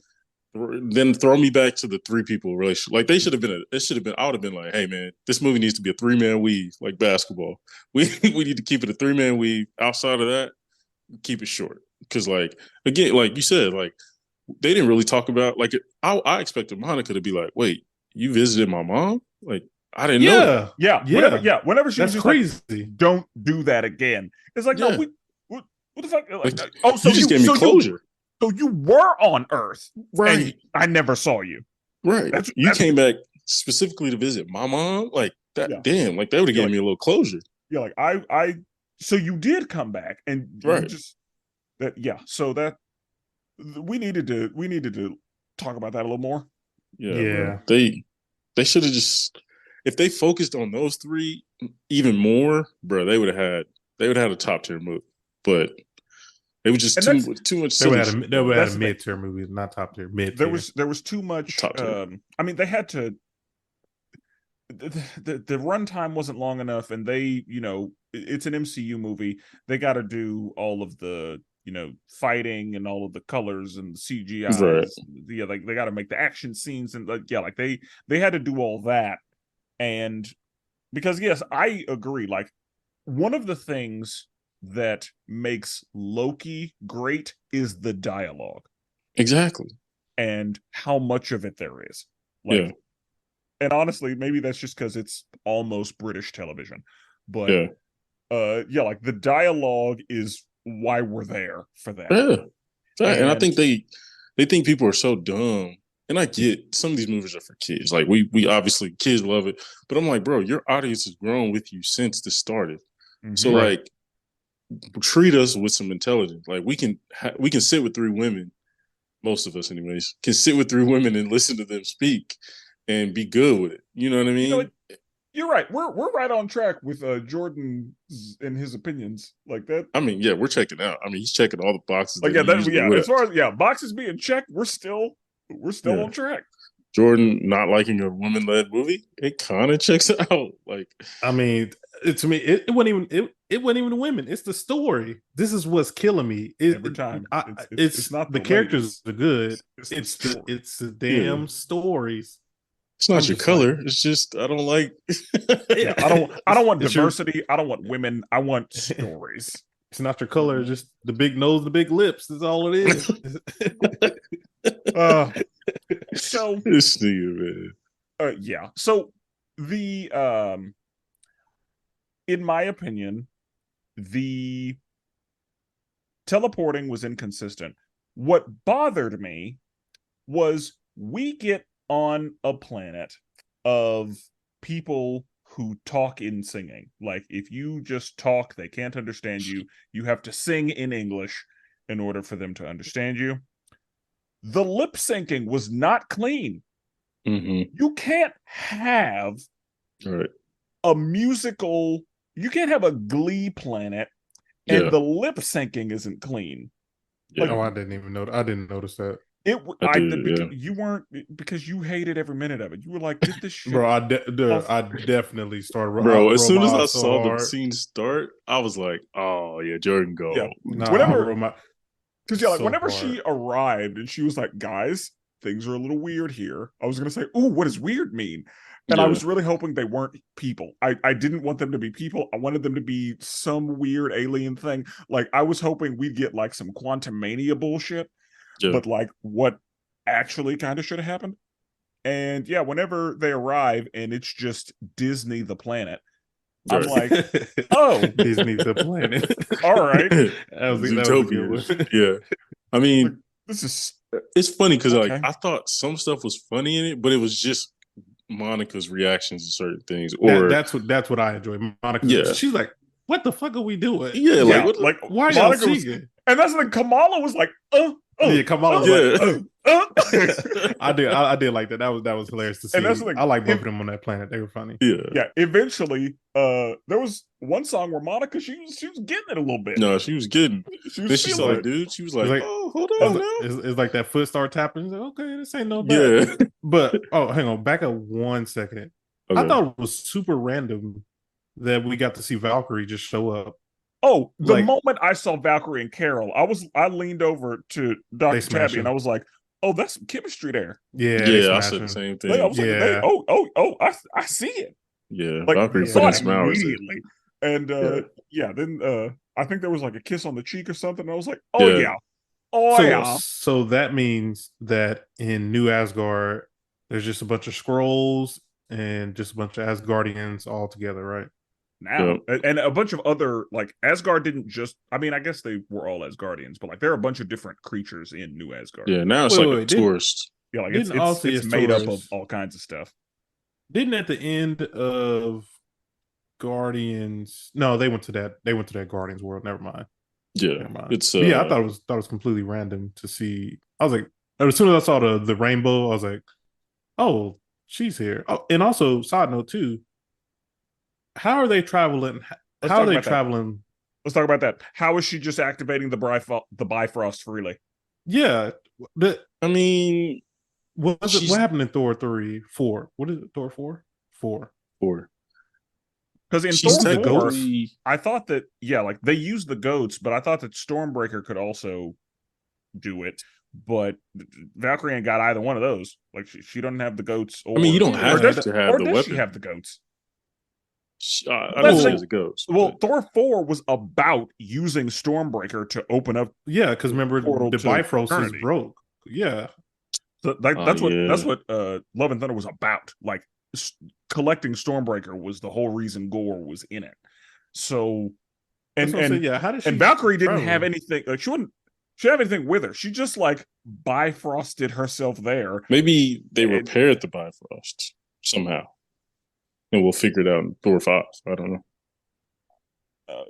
Then throw me back to the three people relationship. Like they should have been. It should have been. I would have been like, hey man, this movie needs to be a 3-man weave, like basketball. We need to keep it a 3-man weave. Outside of that, keep it short. Because like again, like you said, like they didn't really talk about like I expected Monica to be like, wait, you visited my mom? Like I didn't know that. Whenever she That's was just crazy. like, don't do that again. It's like, no, Yeah. what the fuck? Like, So you just gave me closure. So you were on Earth, Right. And I never saw you. Right. You came back specifically to visit my mom? Like that damn, like that would have given me a little closure. Yeah, like I so you did come back and you just that so that we needed to talk about that a little more. Yeah. Bro. They should have just if they focused on those three even more, bro, they would have had a top tier movie. But it was just too much. They would have had a mid tier movie, not top tier. Mid. There was too much. I mean, they had to. The runtime wasn't long enough, and they, it's an MCU movie. They got to do all of the, fighting and all of the colors and the CGI. Right. Yeah, like they got to make the action scenes and like they had to do all that, and because yes, I agree. Like one of the things that makes Loki great is the dialogue. Exactly. And how much of it there is. Like, and honestly, maybe that's just because it's almost British television. But like the dialogue is why we're there for that. Yeah. And I think they think people are so dumb. And I get some of these movies are for kids. Like we obviously kids love it. But I'm like, bro, your audience has grown with you since this started. Mm-hmm. So like treat us with some intelligence. Like we can sit with three women, most of us anyways, can sit with three women and listen to them speak and be good with it. You know what I mean? You're right. We're right on track with Jordan and his opinions like that. I mean, yeah, we're checking out. I mean, he's checking all the boxes. Like as far as boxes being checked, we're still on track. Jordan not liking a woman-led movie, it kind of checks out. Like, I mean, to me, it wasn't even the women. It's the story. This is what's killing me. Every time, it's not the characters are good. It's the damn stories. It's not your color. It's just I don't like. I don't want diversity. I don't want women. I want stories. It's not your color. It's just the big nose, the big lips. That's all it is. So this nigga, man. So the in my opinion, the teleporting was inconsistent. What bothered me was we get on a planet of people who talk in singing. Like if you just talk, they can't understand you. You have to sing in English in order for them to understand you. The lip syncing was not clean. Mm-hmm. You can't have a musical. You can't have a Glee planet and the lip syncing isn't clean. Yeah. I didn't even know. I didn't notice that. You weren't because you hated every minute of it. You were like, "Did this shit?" Bro, I definitely started. Bro, as soon as I saw the scene start, I was like, "Oh yeah, Jordan go." Yeah. Whenever she arrived and she was like, "Guys, things are a little weird here." I was gonna say, "Ooh, what does weird mean?" And I was really hoping they weren't people. I didn't want them to be people. I wanted them to be some weird alien thing. Like I was hoping we'd get like some Quantum Mania bullshit. Yeah. But like what actually kind of should have happened. And whenever they arrive and it's just Disney the planet, I'm like, oh, Disney the planet. All right. That was Utopia. Yeah. I mean, it's funny because like I thought some stuff was funny in it, but it was just Monica's reactions to certain things. Or that's what I enjoy. Monica, she's like, what the fuck are we doing? Yeah, why are y'all singing? And that's when Kamala was like, Yeah, Kamala was Yeah. I did like that. That was hilarious to see. And that's the thing. I like both of them on that planet. They were funny. Yeah. Eventually, there was one song where Monica she was getting it a little bit. No, she was getting. She was Then she saw feeling the it. dude. She was like, like- "Oh, hold on now." It's like that foot start tapping. Like, okay, this ain't no bad. Yeah. But hang on, back up 1 second. I Okay. thought it was super random that we got to see Valkyrie just show up. Oh, the Like- moment I saw Valkyrie and Carol, I leaned over to Dr. Tabby smashing. and I was like, "Oh, that's some chemistry there." Yeah, they Yeah, I smashing. said the same Like, I thing. was like, Yeah. I see it. Yeah, Like, Valkyrie saw put in it some hours in. immediately. And then I think there was like a kiss on the cheek or something. And I was like, "Oh Yeah. yeah, oh So, yeah." so that means that in New Asgard, there's just a bunch of scrolls and just a bunch of Asgardians all together, right? Now and a bunch of other like Asgard didn't just. I mean, I guess they were all Asgardians, but like there are a bunch of different creatures in New Asgard. Yeah, now it's Wait, like wait, a didn't- tourist. Yeah, like Didn't also it's yes, made up of tourists- all kinds of stuff. Didn't at the end of Guardians? No, they went to that Guardians world. Never mind. Yeah, Never mind. it's But yeah, I thought it was completely random to see. I was like, as soon as I saw the rainbow, I was like, oh, she's here. Oh, and also, side note too, how are they traveling? Let's How talk are they about that. traveling? Let's talk about that. How is she just activating the Bifrost freely? Yeah, I mean, what She's- happened in Thor 4? What is it? Thor 4? 4. or Because in she's Thor 4, technically I thought that like they used the goats, but I thought that Stormbreaker could also do it. But Valkyrie ain't got either one of those. Like she doesn't have the goats. Or, I mean, you don't or have does- to have or the does weapon. she have the goats? I That's know the- she has a ghost. Well, but- Thor 4 was about using Stormbreaker to open up. Yeah, because remember Portal the to Bifrost is eternity. broke. Yeah, That's yeah. what Love and Thunder was about. Like collecting Stormbreaker was the whole reason Gore was in it. So that's what I'm saying. and Yeah, how did she? and Valkyrie didn't travel? have anything. Like she didn't have anything with her. She just like bifrosted herself there. maybe they And- repaired the Bifrost somehow, and we'll figure it out in Thor 5. I don't know.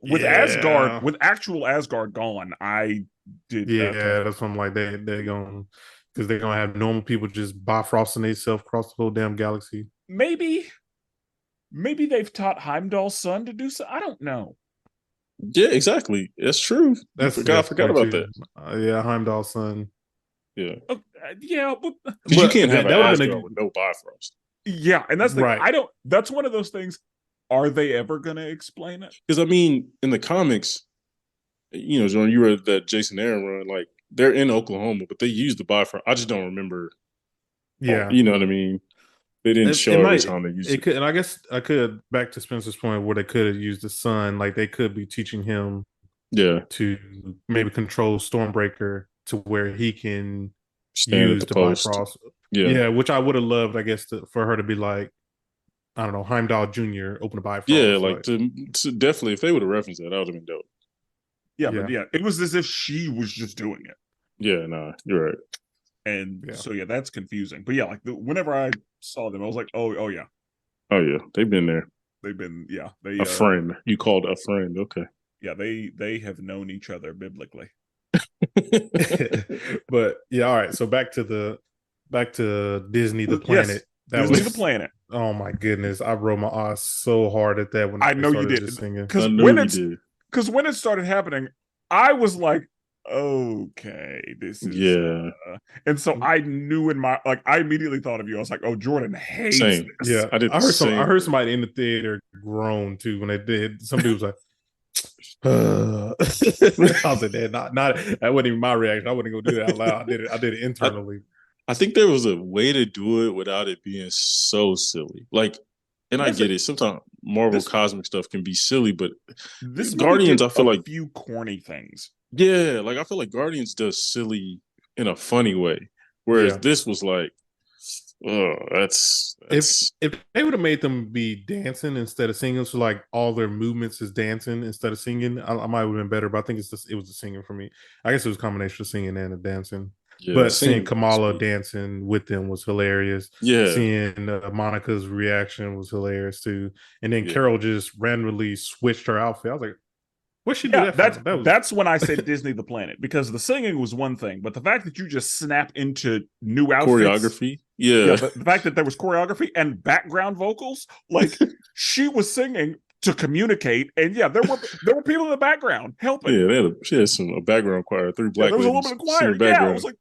With Yeah. Asgard, with actual Asgard gone, I did. Yeah, that's what I'm like. They're going because they're gonna have normal people just bifrosting themselves across the whole damn galaxy. maybe they've taught Heimdall's son to do so. I don't know. Yeah, exactly. That's true. I forgot about that. Yeah, Heimdall's son. Yeah, Yeah, but because you But can't have that an would've been Asgard a- with no Bifrost. yeah, and that's the Right. I don't. That's one of those things. Are they ever going to explain it? Because I mean, in the comics, Jordan, you read that Jason Aaron run. Like they're in Oklahoma, but they use the Bifrost. I just don't remember. Yeah, You know what I mean? They didn't It- show it every might- time they used it it. could, and I guess I could back to Spencer's point where they could have used the sun. Like they could be teaching him Yeah, to maybe control Stormbreaker to where he can stand use at the the post. Bifrost. Yeah. Yeah, which I would have loved, I guess, for her to be like, I don't know, Heimdall Jr. open a Bifrost. Yeah, like to definitely if they would have referenced that would have been dope. Yeah, but it was as if she was just doing it. Yeah, nah, you're right. And Yeah. so that's confusing. But yeah, like whenever I saw them, I was like, oh yeah, Oh yeah, they've been there. they've been they A friend. You called a friend. Okay. yeah they have known each other biblically. But yeah, all right. So back to Disney the Yes, planet. That Disney was the planet. Oh my goodness, I rolled my eyes so hard at that when I they know you started did. just singing. Because I knew when you it's did. because when it started happening, I was like, okay, this is Yeah. and so I knew I immediately thought of you. I was like, oh, Jordan hates Same. this. Yeah, I did the heard same. I heard somebody in the theater groan too when they did. Somebody was like, I was like, that not that wasn't even my reaction. I wouldn't go do that out loud. I did it internally. I think there was a way to do it without it being so silly. Like, and I get it. Sometimes Marvel cosmic stuff can be silly, but This Guardians, movie did I feel a like- few corny things. yeah, like I feel like Guardians does silly in a funny way, whereas Yeah. this was like, oh, that's If they would have made them be dancing instead of singing, so like all their movements is dancing instead of singing, I might have been better. But I think it was the singing for me. I guess it was a combination of singing and the dancing. yeah, But singing seeing Kamala was- dancing with them was hilarious. Yeah, Seeing Monica's reaction was hilarious too. And then Yeah. Carol just randomly switched her outfit. I was like, What she do that for? That's when I said Disney the Planet, because the singing was one thing, but the fact that you just snap into new outfits, choreography, yeah, the fact that there was choreography and background vocals, like she was singing to communicate, and there were people in the background helping. Yeah, she had a background choir, 3 black there was ladies a little bit of choir. Yeah, I was like,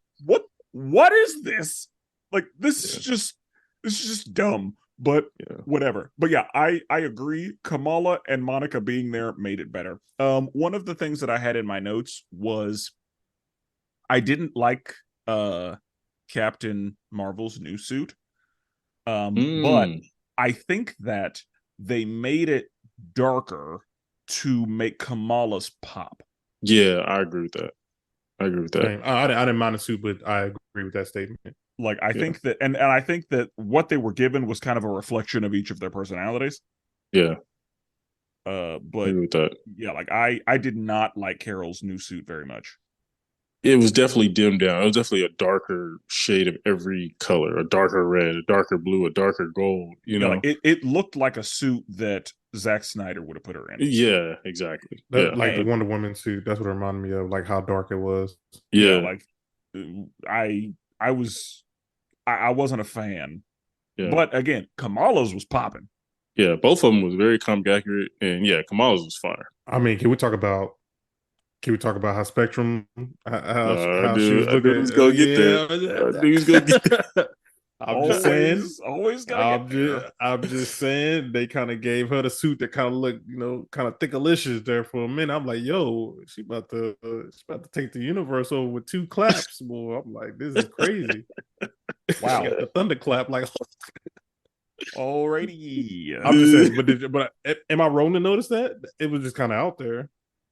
what is this? Like, this is just dumb. But whatever. But yeah, I agree. Kamala and Monica being there made it better. One of the things that I had in my notes was I didn't like Captain Marvel's new suit. But I think that they made it darker to make Kamala's pop. Yeah, I agree with that. I didn't mind the suit, but I agree with that statement. Like, I think that, and I think that what they were given was kind of a reflection of each of their personalities. Yeah. But I agree with that. Yeah, like I did not like Carol's new suit very much. It was definitely dimmed down. It was definitely a darker shade of every color, a darker red, a darker blue, a darker gold. You know, like it looked like a suit that Zack Snyder would have put her in. Yeah, exactly. Like the Wonder Woman suit. That's what it reminded me of, like how dark it was. Yeah, like I wasn't a fan. Yeah. But again, Kamala's was popping. Yeah, both of them was very comic accurate, and Kamala's was fire. I mean, can we talk about how Spectrum? How she was looking? Who's gonna get there? Who's gonna get there? I'm just saying. Always gonna I'm just saying they kind of gave her the suit that kind of looked, kind of thickalicious there for a minute. I'm like, yo, she about to take the universe over with 2 claps, boy. I'm like, this is crazy. Wow, the thunderclap, like. Alrighty. I'm just saying, but am I wrong to notice that it was just kind of out there?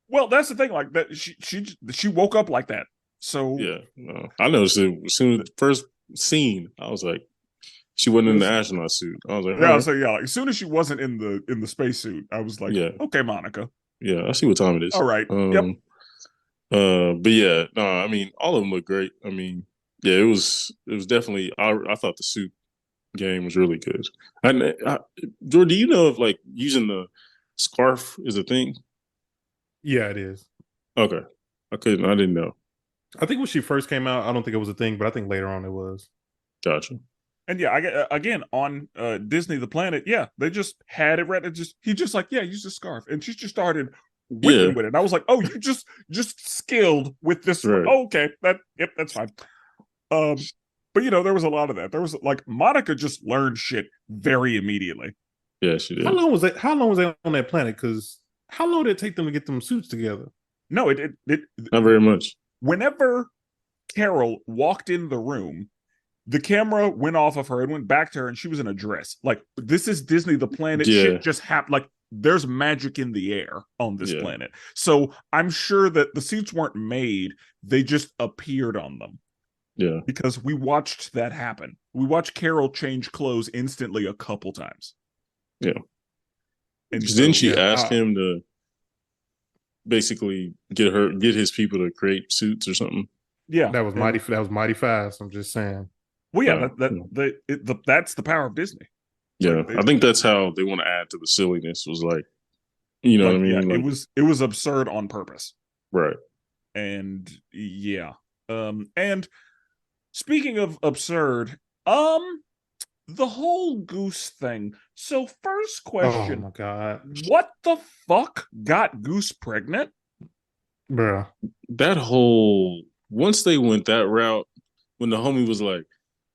Well, that's the thing. Like that, she woke up like that. So I noticed it as soon as the first scene. I was like, she wasn't in the astronaut suit. I was like, like, as soon as she wasn't in the spacesuit, I was like, okay, Monica. Yeah, I see what time it is. All right. Yep. But I mean, all of them look great. I mean, it was definitely. I thought the suit game was really good. And Jordan, do you know if like using the scarf is a thing? Yeah, it is. Okay, I didn't know. I think when she first came out, I don't think it was a thing, but I think later on it was. Gotcha. And again on Disney the Planet, they just had it right. He just like, use the scarf, and she just started whipping with it. And I was like, oh, you just skilled with this. Right. Oh, okay, that's fine. But there was a lot of that. There was like Monica just learned shit very immediately. Yeah, she did. How long was they on that planet? Because how long did it take them to get them suits together? No, it not very much. Whenever Carol walked in the room, the camera went off of her and went back to her, and she was in a dress. Like, this is Disney the Planet. Shit just happened. Like, there's magic in the air on this planet. So I'm sure that the suits weren't made; they just appeared on them. Yeah, because we watched that happen. We watched Carol change clothes instantly a couple times. Yeah, and didn't she ask him to basically get his people to create suits or something? Yeah, that was mighty fast. I'm just saying. Well, that's the power of Disney. Yeah, I think that's how they want to add to the silliness. Was like, what I mean? Yeah, it was absurd on purpose, right? And and speaking of absurd, the whole Goose thing. So first question. Oh my God. What the fuck got Goose pregnant? Bruh. That whole, once they went that route, when the homie was like,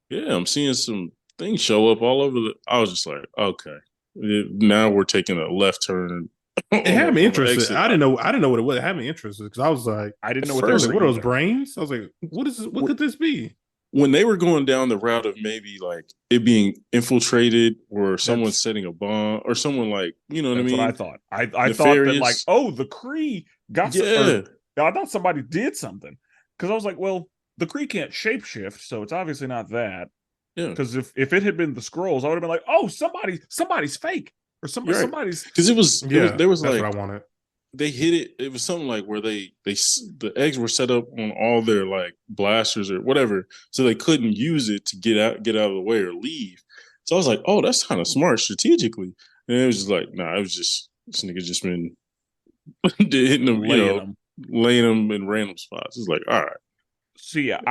yeah, I'm seeing some things show up all over I was just like, okay. Now we're taking a left turn. It had me interested. I didn't know what it was. It had me interested because I was like, I didn't know what are those brains? I was like, what is this? What could this be? When they were going down the route of maybe like it being infiltrated or someone setting a bomb or someone like, what I mean? What I thought. I thought that like, oh, the Kree got I thought somebody did something. Because I was like, well, the Kree can't shapeshift, so it's obviously not that. Yeah. Because if it had been the Skrulls, I would have been like, oh, somebody's fake. Or somebody's because it was there was that's like what I wanted. They hit it. It was something like where the eggs were set up on all their like blasters or whatever, so they couldn't use it to get out of the way or leave. So I was like, oh, that's kind of smart strategically. And it was just like, nah, it was just this nigga just been hitting them, laying them. laying them in random spots. It's like, all right, So yeah,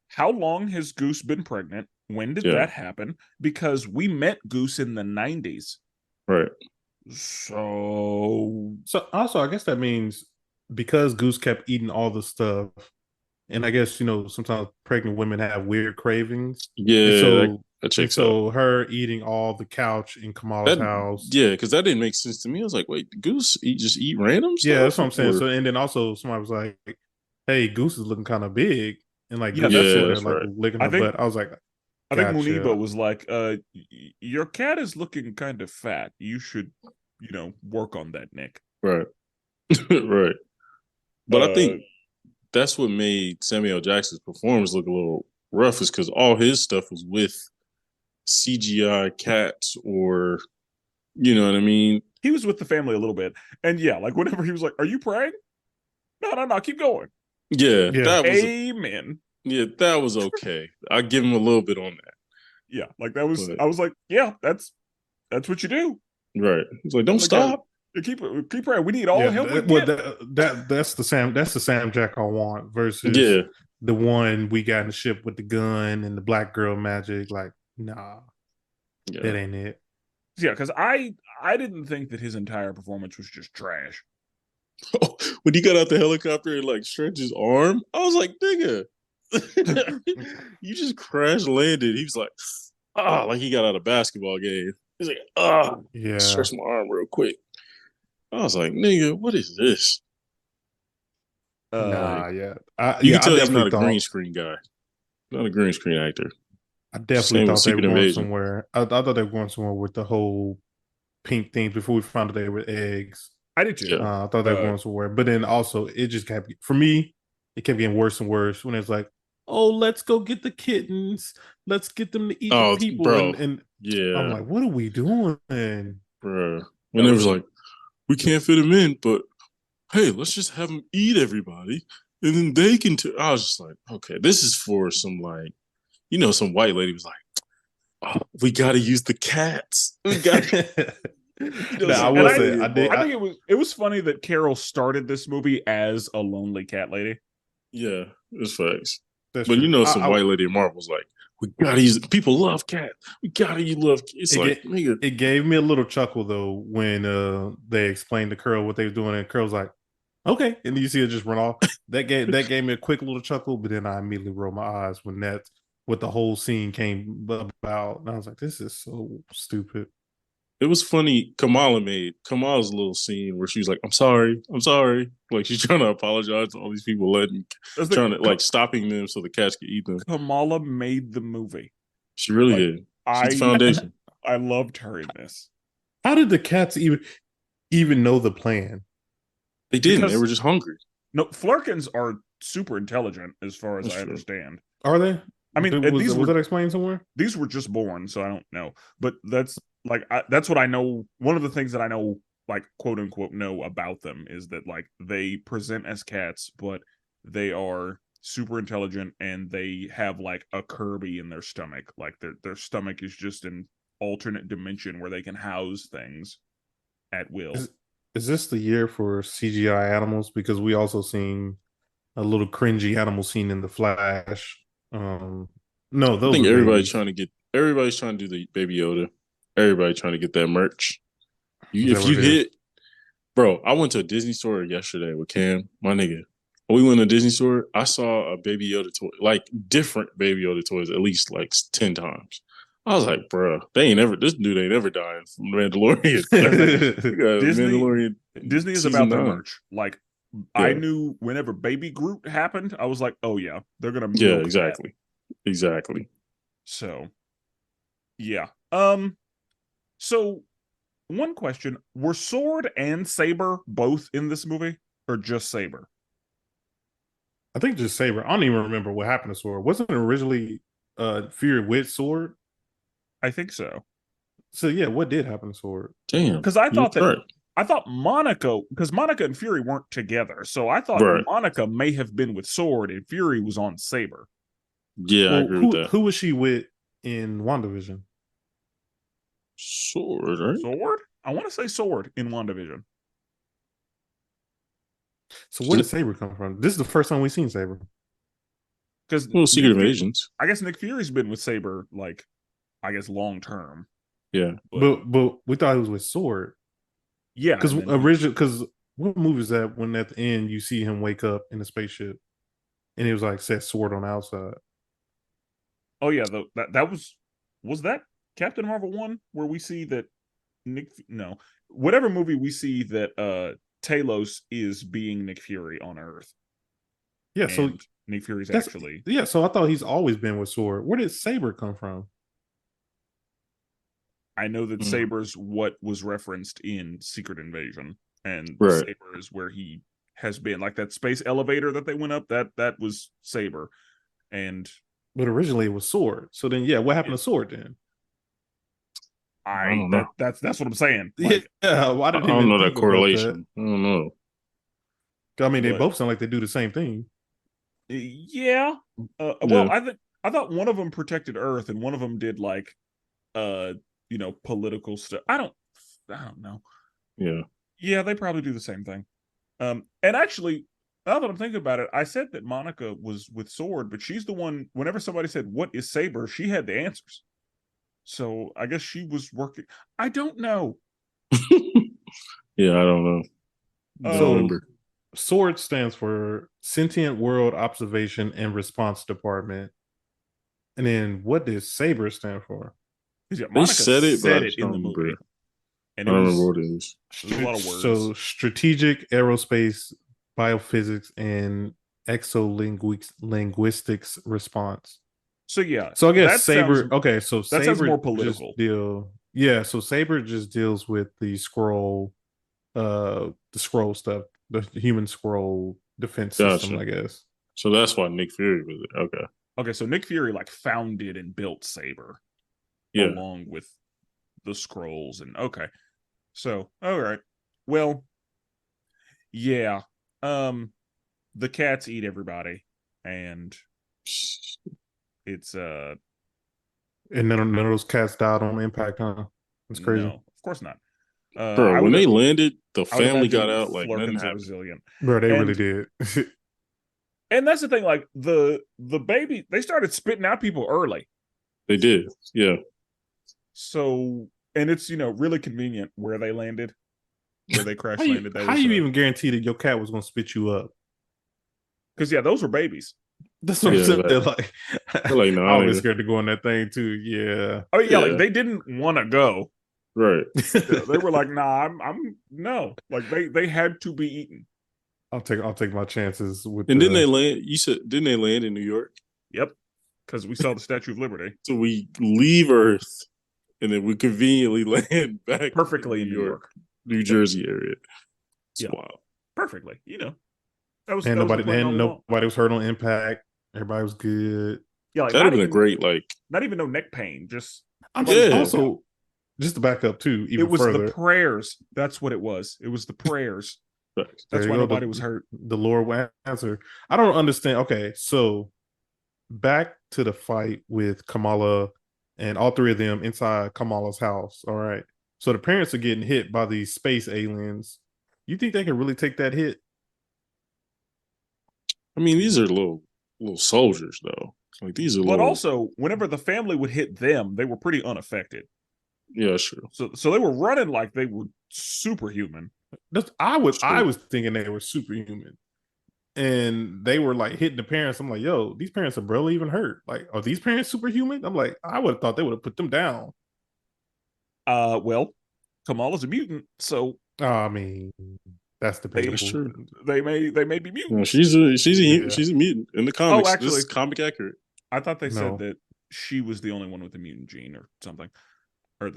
how long has Goose been pregnant? When did yeah, that happen? Because we met Goose in the 90s. right, So So also, I guess that means because Goose kept eating all the stuff, and I guess sometimes pregnant women have weird cravings, and yeah, so that checks out. her eating all the couch in Kamala's That house. yeah, because that didn't make sense to me. I was like, wait, Goose just eat random Yeah, stuff, that's what I'm saying. or So and then also somebody was like, "Hey, Goose is looking kind of big," and like yeah, Goose was that's yeah, sitting there what that's like right. licking I her think. butt. I was like, I think Muniba "Gotcha." was like, your cat is looking kind of fat. You should, work on that, Nick." Right, right. But I Uh, think that's what made Samuel Jackson's performance look a little rough, is because all his stuff was with CGI cats, or you know what I mean? he was with the family a little bit, and yeah, like whenever he was like, "Are you praying?" No, no, no, keep going. Yeah, Yeah, Amen. that was okay. I give him a little bit on that, Yeah, like that was. but I was like, yeah, that's what you do. right. He's like, don't Like, yeah, stop. keep praying. We need all yeah. the help we Well, get. that's the Sam Jack I want versus Yeah, the one we got in the ship with the gun and the black girl magic. Like, nah, yeah. that ain't it. Yeah, because I didn't think that his entire performance was just trash. When he got out the helicopter and like stretched his arm, I was like, nigga, you just crash landed. He was like, like he got out of a basketball game. He's like, Yeah, stretch my arm real quick. I was like, nigga, what is this? Uh, nah, yeah, You can I tell he's definitely not a green thought. screen guy, not a green screen actor. I definitely Same with thought they were Secret going Invasion. somewhere. I thought they were going somewhere with the whole pink thing before we found out they were eggs. I did too. Yeah. I thought they were Uh, going somewhere, but then also it just kept for me. It kept getting worse and worse when it's like, "Oh, let's go get the kittens. Let's get them to eat the Oh, people." bro. And I'm Yeah, like, "What are we doing?" bro. When that they was was like, we can't fit him in, but hey, let's just have him eat everybody, and then they can. I was just like, okay, this is for some like, some white lady was like, oh, we got to use the cats. We got, Now I some and will white I say lady I did. I involved. think it was funny that Carol started this movie as a lonely cat lady. Yeah, it's facts. That's But true. some white lady in Marvel was like, we gotta use it. People love cats. We gotta use love. It's It like, get, nigga, it gave me a little chuckle though when they explained to Curl what they were doing, and Curl's like, "Okay," and then you see it just run off. That gave me a quick little chuckle, but then I immediately rolled my eyes when that's what the whole scene came about, and I was like, "This is so stupid." it was funny. Kamala's little scene where she was like, I'm sorry, I'm sorry. Like she's trying to apologize to all these people, That's trying to like stopping them so the cats could eat them. Kamala made the movie. She really Like did. She's the I foundation. I loved her in this How did the cats even know the plan? They didn't. They because were just hungry. no, Flurkins are super intelligent as far as That's I true. understand. Are they? I mean, Was that explained somewhere? these were just born, so I don't know. But that's like that's what I know. One of the things that I know, like quote unquote, know about them is that like they present as cats, but they are super intelligent and they have like a Kirby in their stomach. Like their stomach is just an alternate dimension where they can house things at will. Is this the year for CGI animals? Because we also seen a little cringy animal scene in the Flash. No, I those think are babies. everybody's trying to do the Baby Yoda. Everybody trying to get that merch. Is that If what you it is? hit, bro, I went to a Disney store yesterday with Cam, my nigga. When we went to a Disney store, I saw a Baby Yoda toy, like different Baby Yoda toys, at least like 10 times. I was like, bro, this dude ain't ever dying from Mandalorian. We got Disney Mandalorian Disney is season about their 9. merch. Like I Yeah, knew whenever Baby Groot happened, I was like, oh yeah, they're gonna yeah, milk that. exactly. Exactly. So yeah. So one question: were Sword and Saber both in this movie, or just Saber? I think just Saber. I don't even remember what happened to Sword. Wasn't it originally Fury with Sword? I think so. So yeah, what did happen to Sword? Damn, Because I you're thought that right. I thought Monica, because Monica and Fury weren't together, so I thought Right. Monica may have been with Sword and Fury was on Saber. Yeah, I Well, agree with who that. who was she with in WandaVision? Sword, right? Sword? I want to say Sword in WandaVision. So where did Saber come from? This is the first time we've seen Saber. Because Well, Secret Invasions. I guess Nick Fury's been with Saber, like, I guess long term. Yeah. But we thought he was with Sword. Yeah. Because what movie is that when at the end you see him wake up in the spaceship and it was like said Sword on the outside? Oh yeah, that was that Captain Marvel 1 where we see that whatever movie we see that Talos is being Nick Fury on Earth. Yeah, so Nick Fury's actually so I thought he's always been with Sword. Where did Saber come from? I know that Saber's what was referenced in Secret Invasion, and right. Saber is where he has been. Like that space elevator that they went up, that was Saber. But originally it was Sword. So then what happened to Sword then? I don't know. That's what I'm saying. Like, yeah, well, I don't know that correlation. I don't know. I mean, they both sound like they do the same thing. Yeah. Well, I thought one of them protected Earth and one of them did like, political stuff. I don't know. Yeah. Yeah, they probably do the same thing. And actually, now that I'm thinking about it, I said that Monica was with Sword, but she's the one. Whenever somebody said what is Saber, she had the answers. So I guess she was working. I don't know. Yeah, I don't know. So SWORD stands for Sentient World Observation and Response Department. And then what does SABER stand for? Yeah, Monica said it in the movie. And I don't remember what it is. There's a lot of words. So Strategic Aerospace, Biophysics, and Exolinguistics Response. So yeah. So I guess Saber. So that sounds more political. So Saber just deals with the Skrull, the Skrull stuff, the human Skrull defense system, I guess. So that's why Nick Fury was it. Okay. Okay, so Nick Fury like founded and built Saber, along with the Skrulls, and okay. So all right, well, yeah. The cats eat everybody, and it's and none of those cats died on impact, huh? That's crazy. No, of course not. Bro, when they landed, the family got out like nothing happened. Resilient. Bro, they really did. And that's the thing, like the baby, they started spitting out people early. They did, yeah. So, and it's really convenient where they landed, where they crash landed. How you even guarantee that your cat was going to spit you up? Because those were babies. That's what I'm saying. They're like no, I was scared to go on that thing too. Yeah. Oh yeah, like they didn't want to go. Right. They were like, nah, I'm no. Like they had to be eaten. I'll take my chances with. And didn't they land? You said didn't they land in New York? Yep, because we saw the Statue of Liberty. So we leave Earth, and then we conveniently land back perfectly in New York, New Jersey area. It's wild. Perfectly, That was nobody was hurt on impact. Everybody was good. Yeah, like, that'd have been a great not even no neck pain. Just also just to back up too. Even it was further, the prayers. That's what it was. It was the prayers. That's why nobody was hurt. The Lord will answer. I don't understand. Okay, so back to the fight with Kamala and all three of them inside Kamala's house. All right. So the parents are getting hit by these space aliens. You think they can really take that hit? I mean, these are little soldiers, though. Like these are. But also, whenever the family would hit them, they were pretty unaffected. Yeah, sure. So they were running like they were superhuman. I was thinking they were superhuman, and they were like hitting the parents. I'm like, yo, these parents are barely even hurt. Like, are these parents superhuman? I'm like, I would have thought they would have put them down. Well, Kamala's a mutant, so I mean, that's debatable. That's true. They may be mutants. No, she's a mutant in the comics. Oh, actually, this is comic accurate. I thought they said that she was the only one with the mutant gene or something. Or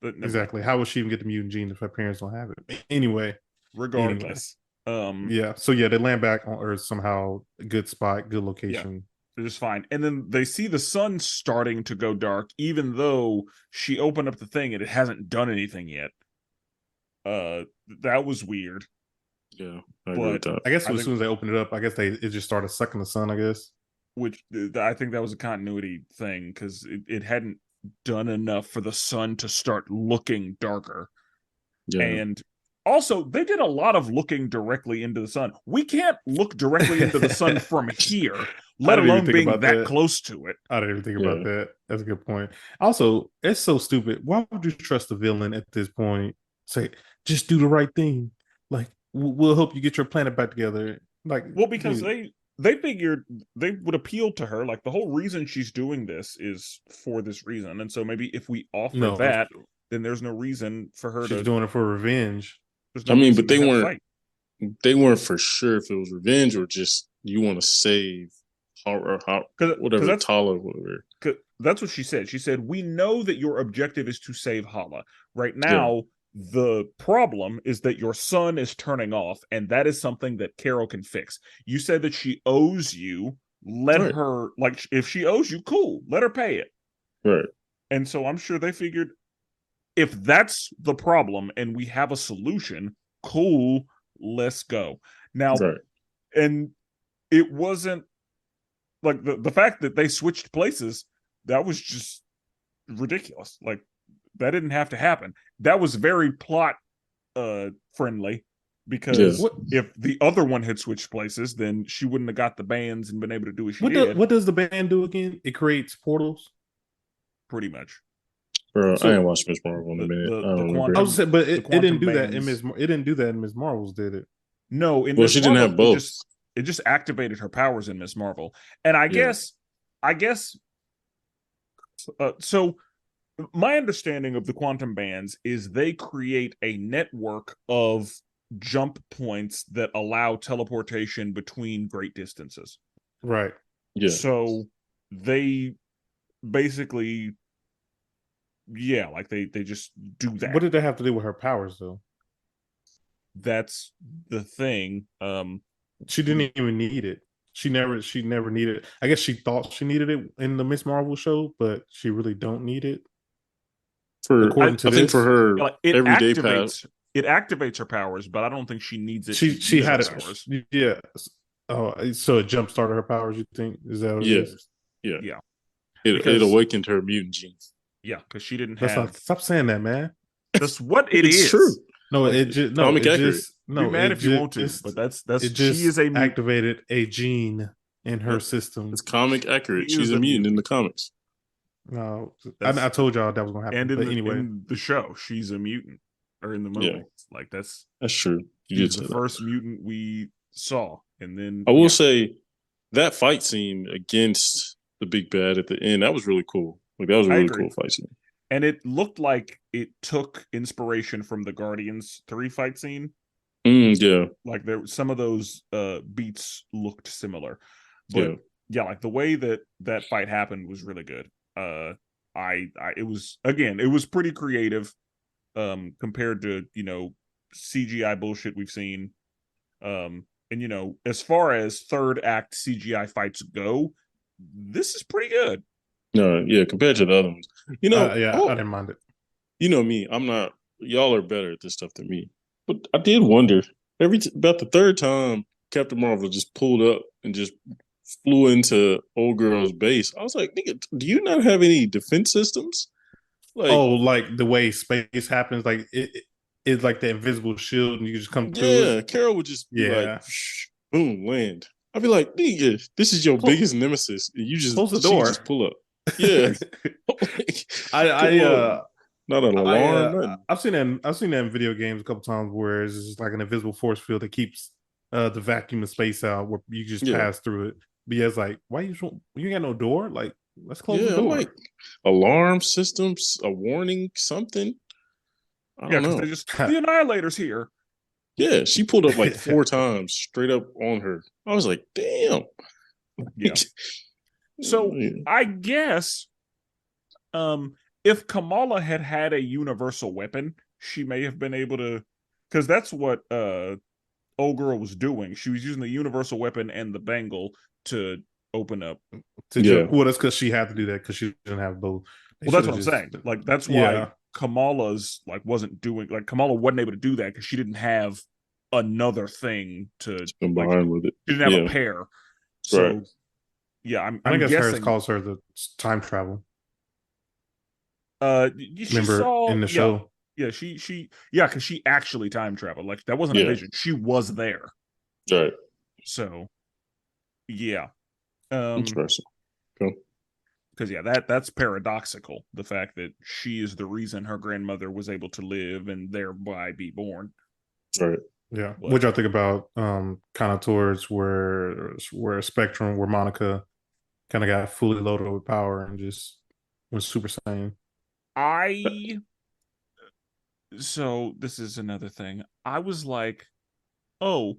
exactly. How would she even get the mutant gene if her parents don't have it? Anyway, regardless. So they land back on Earth somehow. Good spot, good location. Yeah, they're just fine. And then they see the sun starting to go dark, even though she opened up the thing and it hasn't done anything yet. That was weird. Yeah, I guess as soon as they opened it up, I guess it just started sucking the sun. I guess, which I think that was a continuity thing because it hadn't done enough for the sun to start looking darker. Yeah. And Also, they did a lot of looking directly into the sun. We can't look directly into the sun from here, let alone being that close to it. I didn't even think about that. That's a good point. Also, it's so stupid. Why would you trust the villain at this point? Say, just do the right thing. Like, we'll help you get your planet back together. Like, well, because they figured they would appeal to her. Like, the whole reason she's doing this is for this reason, and so maybe if we offer that, then there's no reason for her she's doing it for revenge. No, I mean, but they weren't for sure if it was revenge or just you want to save whatever Tala, whatever. That's what she said. She said, "We know that your objective is to save Hala. Right now, the problem is that your sun is turning off, and that is something that Carol can fix. You said that she owes you. Let her, like, if she owes you, cool. Let her pay it." Right. And so I'm sure they figured, if that's the problem and we have a solution, cool, let's go. Now, and it wasn't like the fact that they switched places, that was just ridiculous. Like, that didn't have to happen. That was very plot friendly, because if the other one had switched places, then she wouldn't have got the bands and been able to do what she did. What does the band do again? It creates portals? Pretty much. Bro, I ain't watched Miss Marvel in a minute. I was saying, but it didn't do that in Miss. It didn't do that in Miss Marvel's, did it? No, in Miss she Marvel, didn't have both. It just activated her powers in Miss Marvel, and I guess. So, my understanding of the quantum bands is they create a network of jump points that allow teleportation between great distances. Right. Yeah. So they basically. Yeah, like they just do that. What did that have to do with her powers, though? That's the thing. She didn't even need it. She never needed it. I guess she thought she needed it in the Miss Marvel show, but she really don't need it. I think for her, like, everyday powers. It activates her powers, but I don't think she needs it. She had it. Powers. Yeah. Oh, so it jump started her powers. You think is that? What it is? Yeah. It awakened her mutant genes. Yeah, because she didn't have. Stop saying that, man. That's what it is. True. No, it just no. It just no. Be mad if you want to, but that's it. Just she is activated a gene in her system. It's comic accurate. She's a mutant in the comimes. No, I told y'all that was gonna happen. And anyway, in the show, she's a mutant, or in the movie, like that's true. She's the first mutant we saw, and then I will say that fight scene against the big bad at the end, that was really cool. Like, that was a really cool fight scene. And it looked like it took inspiration from the Guardians 3 fight scene. Yeah. Like, there some of those beats looked similar. But like the way that fight happened was really good. It was pretty creative compared to, CGI bullshit we've seen. And as far as third act CGI fights go, this is pretty good. No, compared to the other ones. I didn't mind it. You know me, y'all are better at this stuff than me. But I did wonder, about the third time Captain Marvel just pulled up and just flew into old girl's base. I was like, nigga, do you not have any defense systems? Like the way space happens, like it's like the invisible shield and you just come through it. Yeah, Carol would just be like, boom, land. I'd be like, nigga, this is your biggest nemesis. And you just close the door. Just pull up. Yeah. Not an alarm. I've seen that in video games a couple times where it's just like an invisible force field that keeps the vacuum of space out where you just pass through it. But yeah, it's like, why you got no door? Like, let's close the door. Like alarm systems, a warning, something. I don't know. They're just the Annihilator's here. Yeah, she pulled up like 4 times straight up on her. I was like, damn. Yeah. So I guess if Kamala had a universal weapon, she may have been able to, because that's what old girl was doing. She was using the universal weapon and the bangle to open up. Well, that's because she had to do that because she didn't have both. Well, that's what I'm saying. Like, that's why Kamala's wasn't doing, like, Kamala wasn't able to do that because she didn't have another thing to combine with it. She didn't have a pair. So I guess hers calls her the time travel. Remember in the show? Yeah, because she actually time traveled. Like that wasn't a Yeah. vision. She was there. Right. So yeah. Interesting. Cool. Because that's paradoxical. The fact that she is the reason her grandmother was able to live and thereby be born. Right. Yeah. But, What y'all think about kind of towards where Spectrum, where Monica kind of got fully loaded with power and just went Super Saiyan? So this is another thing. I was like, oh,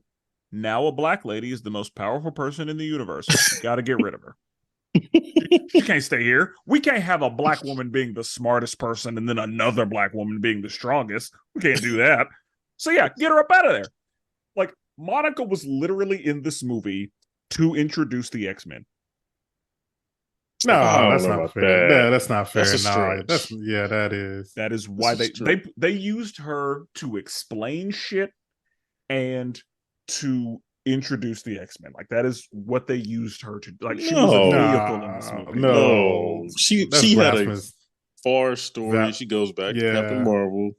now a black lady is the most powerful person in the universe. Got to get rid of her. She can't stay here. We can't have a black woman being the smartest person and then another black woman being the strongest. We can't do that. So yeah, get her up out of there. Like Monica was literally in this movie to introduce the X-Men. No, I don't that's know not about fair. that. Yeah, that's not fair. That's a No, stretch. that is. That is why That's a stretch. they used her to explain shit and to introduce the X-Men. Like that is what they used her to. Like she was a No. vehicle in this movie. No. That's She had a blasphemous. far story. She goes back to Captain Yeah. Marvel.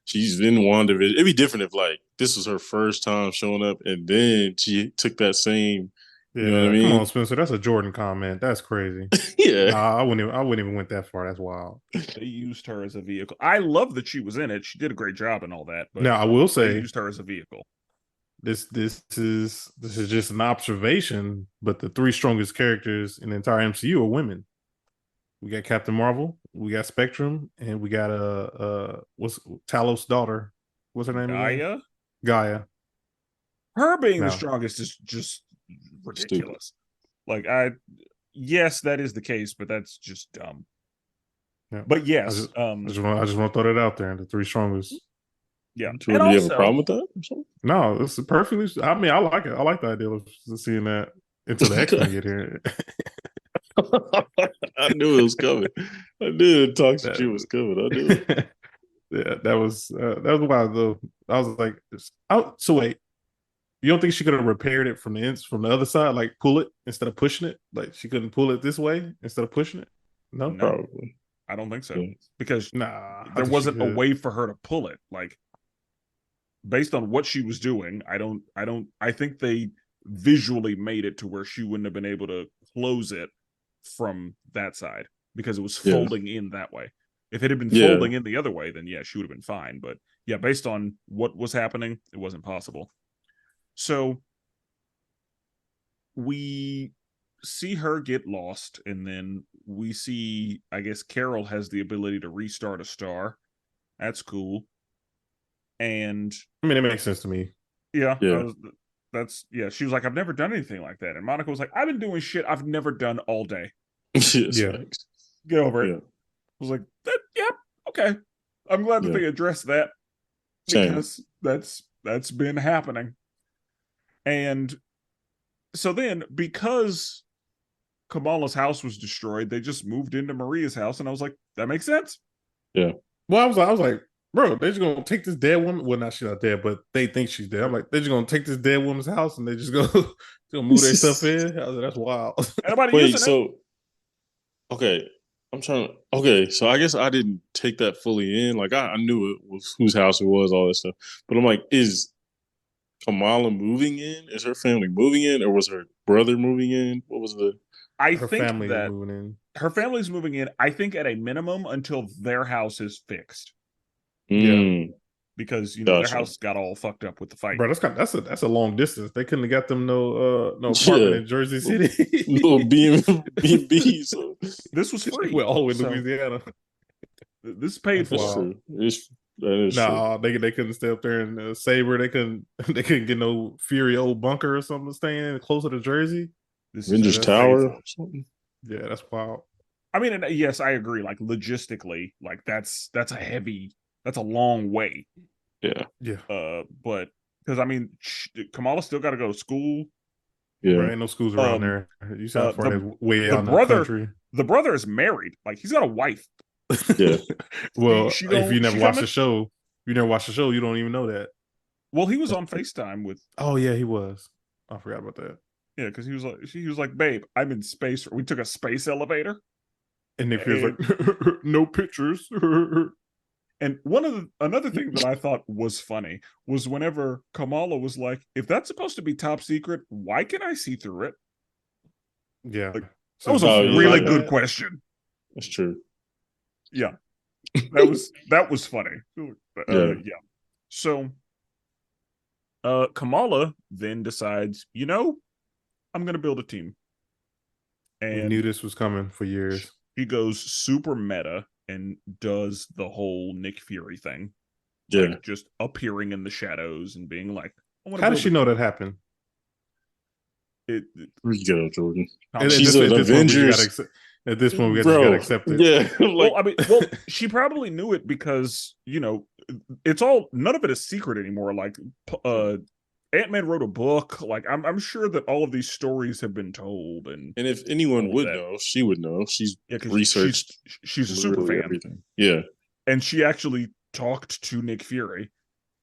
She's in WandaVision. It'd be different if like this was her first time showing up and then she took that same, Yeah, you know what I come mean? on, Spencer. That's a Jordan comment. That's crazy. Yeah. Nah, I wouldn't even went that far. That's wild. They used her as a vehicle. I love that she was in it. She did a great job and all that. But Now I will they say used her as a vehicle. this is just an observation, but the three strongest characters in the entire MCU are women. We got Captain Marvel, we got Spectrum, and we got what's Talos' daughter? What's her name again? Gaia. Gaia. Her being the No. strongest is just ridiculous. Like yes, that is the case, but that's just dumb. Yeah. But yes, I just want to throw that out there. The three strongest. yeah. Do And you have also, a problem with that or something? No, it's perfectly. I mean, I like it. I like the idea of seeing that until the X-Men get here. I knew it was coming. I knew the toxic shit was coming. I knew it. Yeah, that was wild though. I was like, so wait, you don't think she could have repaired it from the other side, like pull it instead of pushing it? Like she couldn't pull it this way instead of pushing it? No, Probably. I don't think so. Yeah. Because nah, there wasn't a way for her to pull it. Like based on what she was doing, I think they visually made it to where she wouldn't have been able to close it from that side because it was folding in that way. If it had been folding in the other way, then yeah, she would have been fine. But yeah, based on what was happening, it wasn't possible. So we see her get lost, and then we see, I guess, Carol has the ability to restart a star. That's cool. And I mean, it makes sense to me. yeah. She was like, I've never done anything like that. And Monica was like, I've been doing shit I've never done all day. Yeah. Get over it. I was like, okay. I'm glad that they addressed that because that's been happening. And so then, because Kamala's house was destroyed, they just moved into Maria's house, and I was like, that makes sense. Yeah. Well, I was like, bro, they're just gonna take this dead woman. Well, not she's not dead, but they think she's dead. I'm like, they're just gonna take this dead woman's house and they just gonna move their stuff in. I was like, that's wild. Wait, okay. Okay, so I guess I didn't take that fully in. Like I knew it was whose house it was, all that stuff. But I'm like, is Kamala moving in? Is her family moving in, or was her brother moving in? What was the? Her family is moving in. Her family's moving in. I think at a minimum until their house is fixed. Yeah, because their house got all fucked up with the fight. Bro, that's a long distance. They couldn't have got them no apartment in Jersey City. No B&B. So. This was free. Well, all the way to Louisiana. This is paid for. True. They couldn't stay up there in Sabre. They couldn't get no Fury old bunker or something to stay in closer to Jersey. Avengers Tower or something. Yeah, that's wild. I mean, yes, I agree. Like logistically, like that's a long way. Yeah. But because I mean, Kamala still got to go to school. Yeah, there ain't no schools around there. You sound far way out in the country. The brother is married. Like he's got a wife. Yeah. Well, if you never watched the show, you don't even know that. Well, he was on FaceTime with. Oh yeah, he was. I forgot about that. Yeah, because he was like, babe, I'm in space. We took a space elevator. And Nick was like, no pictures. And another thing that I thought was funny was whenever Kamala was like, "If that's supposed to be top secret, why can I see through it?" Yeah. Like, that So was Oh a yeah, really yeah. good question. That's true. Yeah, that was funny. Yeah. Yeah. So, Kamala then decides, I'm going to build a team, we knew and this was coming for years. he goes super meta and does the whole Nick Fury thing, Yeah. like just appearing in the shadows and being like, "I want to How build." does she know that happened? We go, Jordan. She's an Avengers. At this point, we just Bro, gotta accept it. yeah. Like, she probably knew it because it's all, none of it is secret anymore. Like, Ant-Man wrote a book. Like, I'm sure that all of these stories have been told, and if anyone all of would that. know, she would know. She's Yeah, because researched she's a super literally fan, everything. Yeah, and she actually talked to Nick Fury.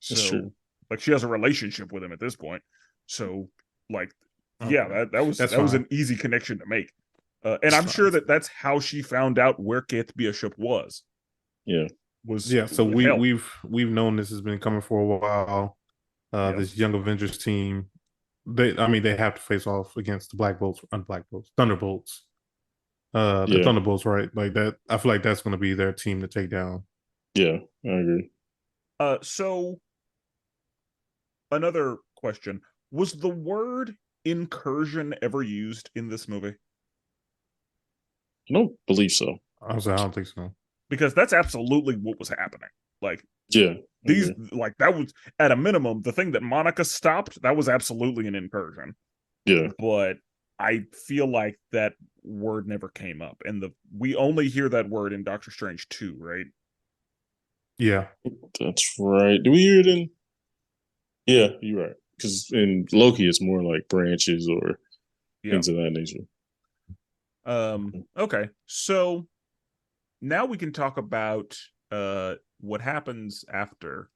that's So, true. like, she has a relationship with him at this point. So, like, yeah, Okay. that was That's an fine. easy connection to make. And That's I'm sure fine. that's how she found out where Kate Bishop was. Yeah. Yeah, so with help. we've known this has been coming for a while. Yeah. This Young Avengers team, they have to face off against the Thunderbolts. The Yeah. Thunderbolts, right? Like that. I feel like that's going to be their team to take down. Yeah, I agree. So another question: was the word incursion ever used in this movie? I don't believe so. I don't think so. Because that's absolutely what was happening. Like, Yeah. these, like, that was at a minimum the thing that Monica stopped. That was absolutely an incursion. Yeah. But I feel like that word never came up, and we only hear that word in Doctor Strange 2, right? Yeah, That's right. Do we hear it in? Yeah, you're right. Because in Loki, it's more like branches or things of that nature. Okay, so now we can talk about what happens after.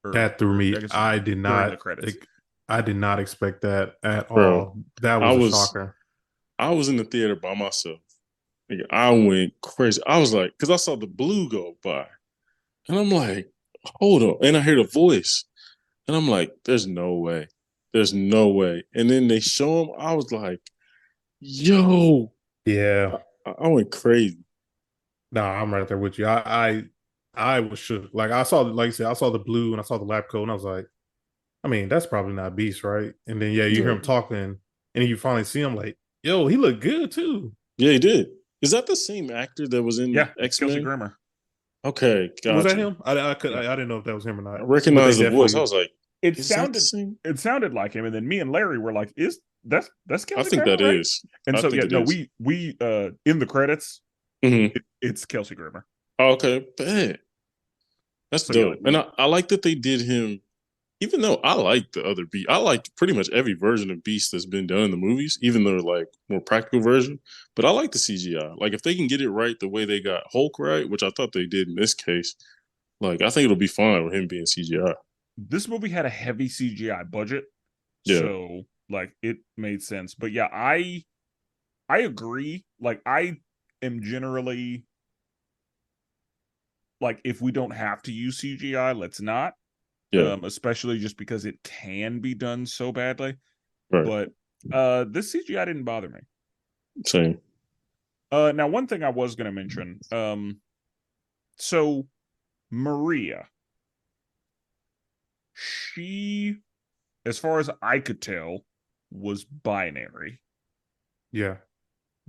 That threw me. I did during not. the credits. I did not expect that at Bro, all. That was a shocker. I was in the theater by myself. Like, I went crazy. I was like, because I saw the blue go by, and I'm like, hold on, and I heard a voice, and I'm like, there's no way, there's no way. And then they show him. I was like, yo, Yeah. I went crazy. No, I'm right there with you. I was shook. Like I saw, like I said, I saw the blue and I saw the lab coat, and I was like, I mean, that's probably not Beast, right? And then you hear him talking, and then you finally see him like, yo, he looked good too. Yeah, he did. Is that the same actor that was in X-Men? Kelsey Grammer. Okay, gotcha. Was that him? I didn't know if that was him or not. I recognized the voice. I was like, it sounded like him, and then me and Larry were like, that's Kelsey I think Grammer, that right? is. And so we in the credits, it's Kelsey Grammer. Oh, okay, bet. That's dope. And I like that they did him, even though I like the other Beast. I like pretty much every version of Beast that's been done in the movies, even though they're like more practical version. But I like the CGI. Like if they can get it right the way they got Hulk right, which I thought they did in this case, like I think it'll be fine with him being CGI. This movie had a heavy CGI budget. Yeah. So like it made sense. But yeah, I agree. Like I am generally like, if we don't have to use CGI, let's not. Yeah. Especially just because it can be done so badly. Right. But this CGI didn't bother me. Same. Now one thing I was going to mention. So Maria, she, as far as I could tell, was binary. Yeah.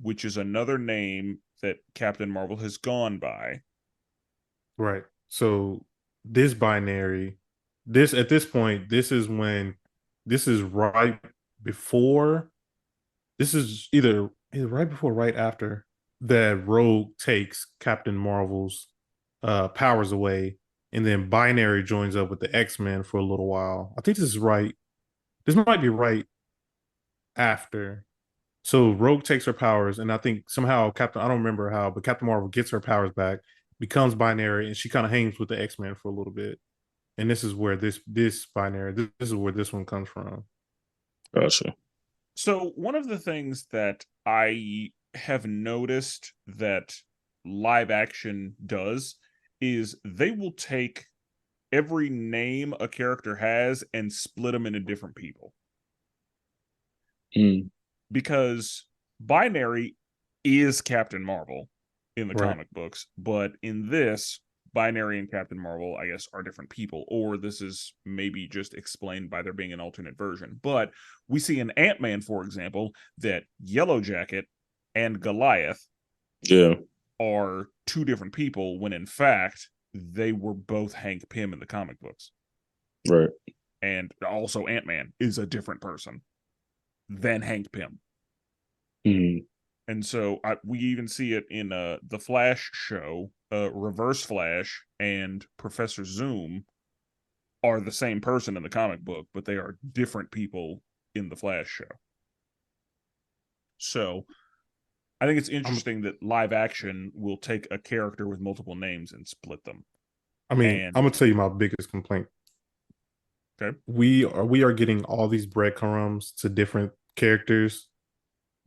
Which is another name that Captain Marvel has gone by. Right. So this binary, at this point, this is right before, this is either right before or right after that Rogue takes Captain Marvel's powers away, and then Binary joins up with the X-Men for a little while. I think this is right. This might be right after. So Rogue takes her powers, and I think somehow I don't remember how, but Captain Marvel gets her powers back, becomes binary, and she kind of hangs with the X-Men for a little bit. And this is where this binary, this is where this one comes from. Gotcha. So one of the things that I have noticed that live action does is they will take every name a character has and split them into different people. Because Binary is Captain Marvel in the comic books, but in this, Binary and Captain Marvel, I guess, are different people, or this is maybe just explained by there being an alternate version. But we see in Ant-Man, for example, that Yellow Jacket and Goliath are two different people, when in fact, they were both Hank Pym in the comic books. Right. And also Ant-Man is a different person than Hank Pym. And so we even see it in the Flash show. Reverse Flash and Professor Zoom are the same person in the comic book, but they are different people in the Flash show. So I think it's interesting that live action will take a character with multiple names and split them. I mean, I'm gonna tell you my biggest complaint. Okay. We are getting all these breadcrumbs to different characters,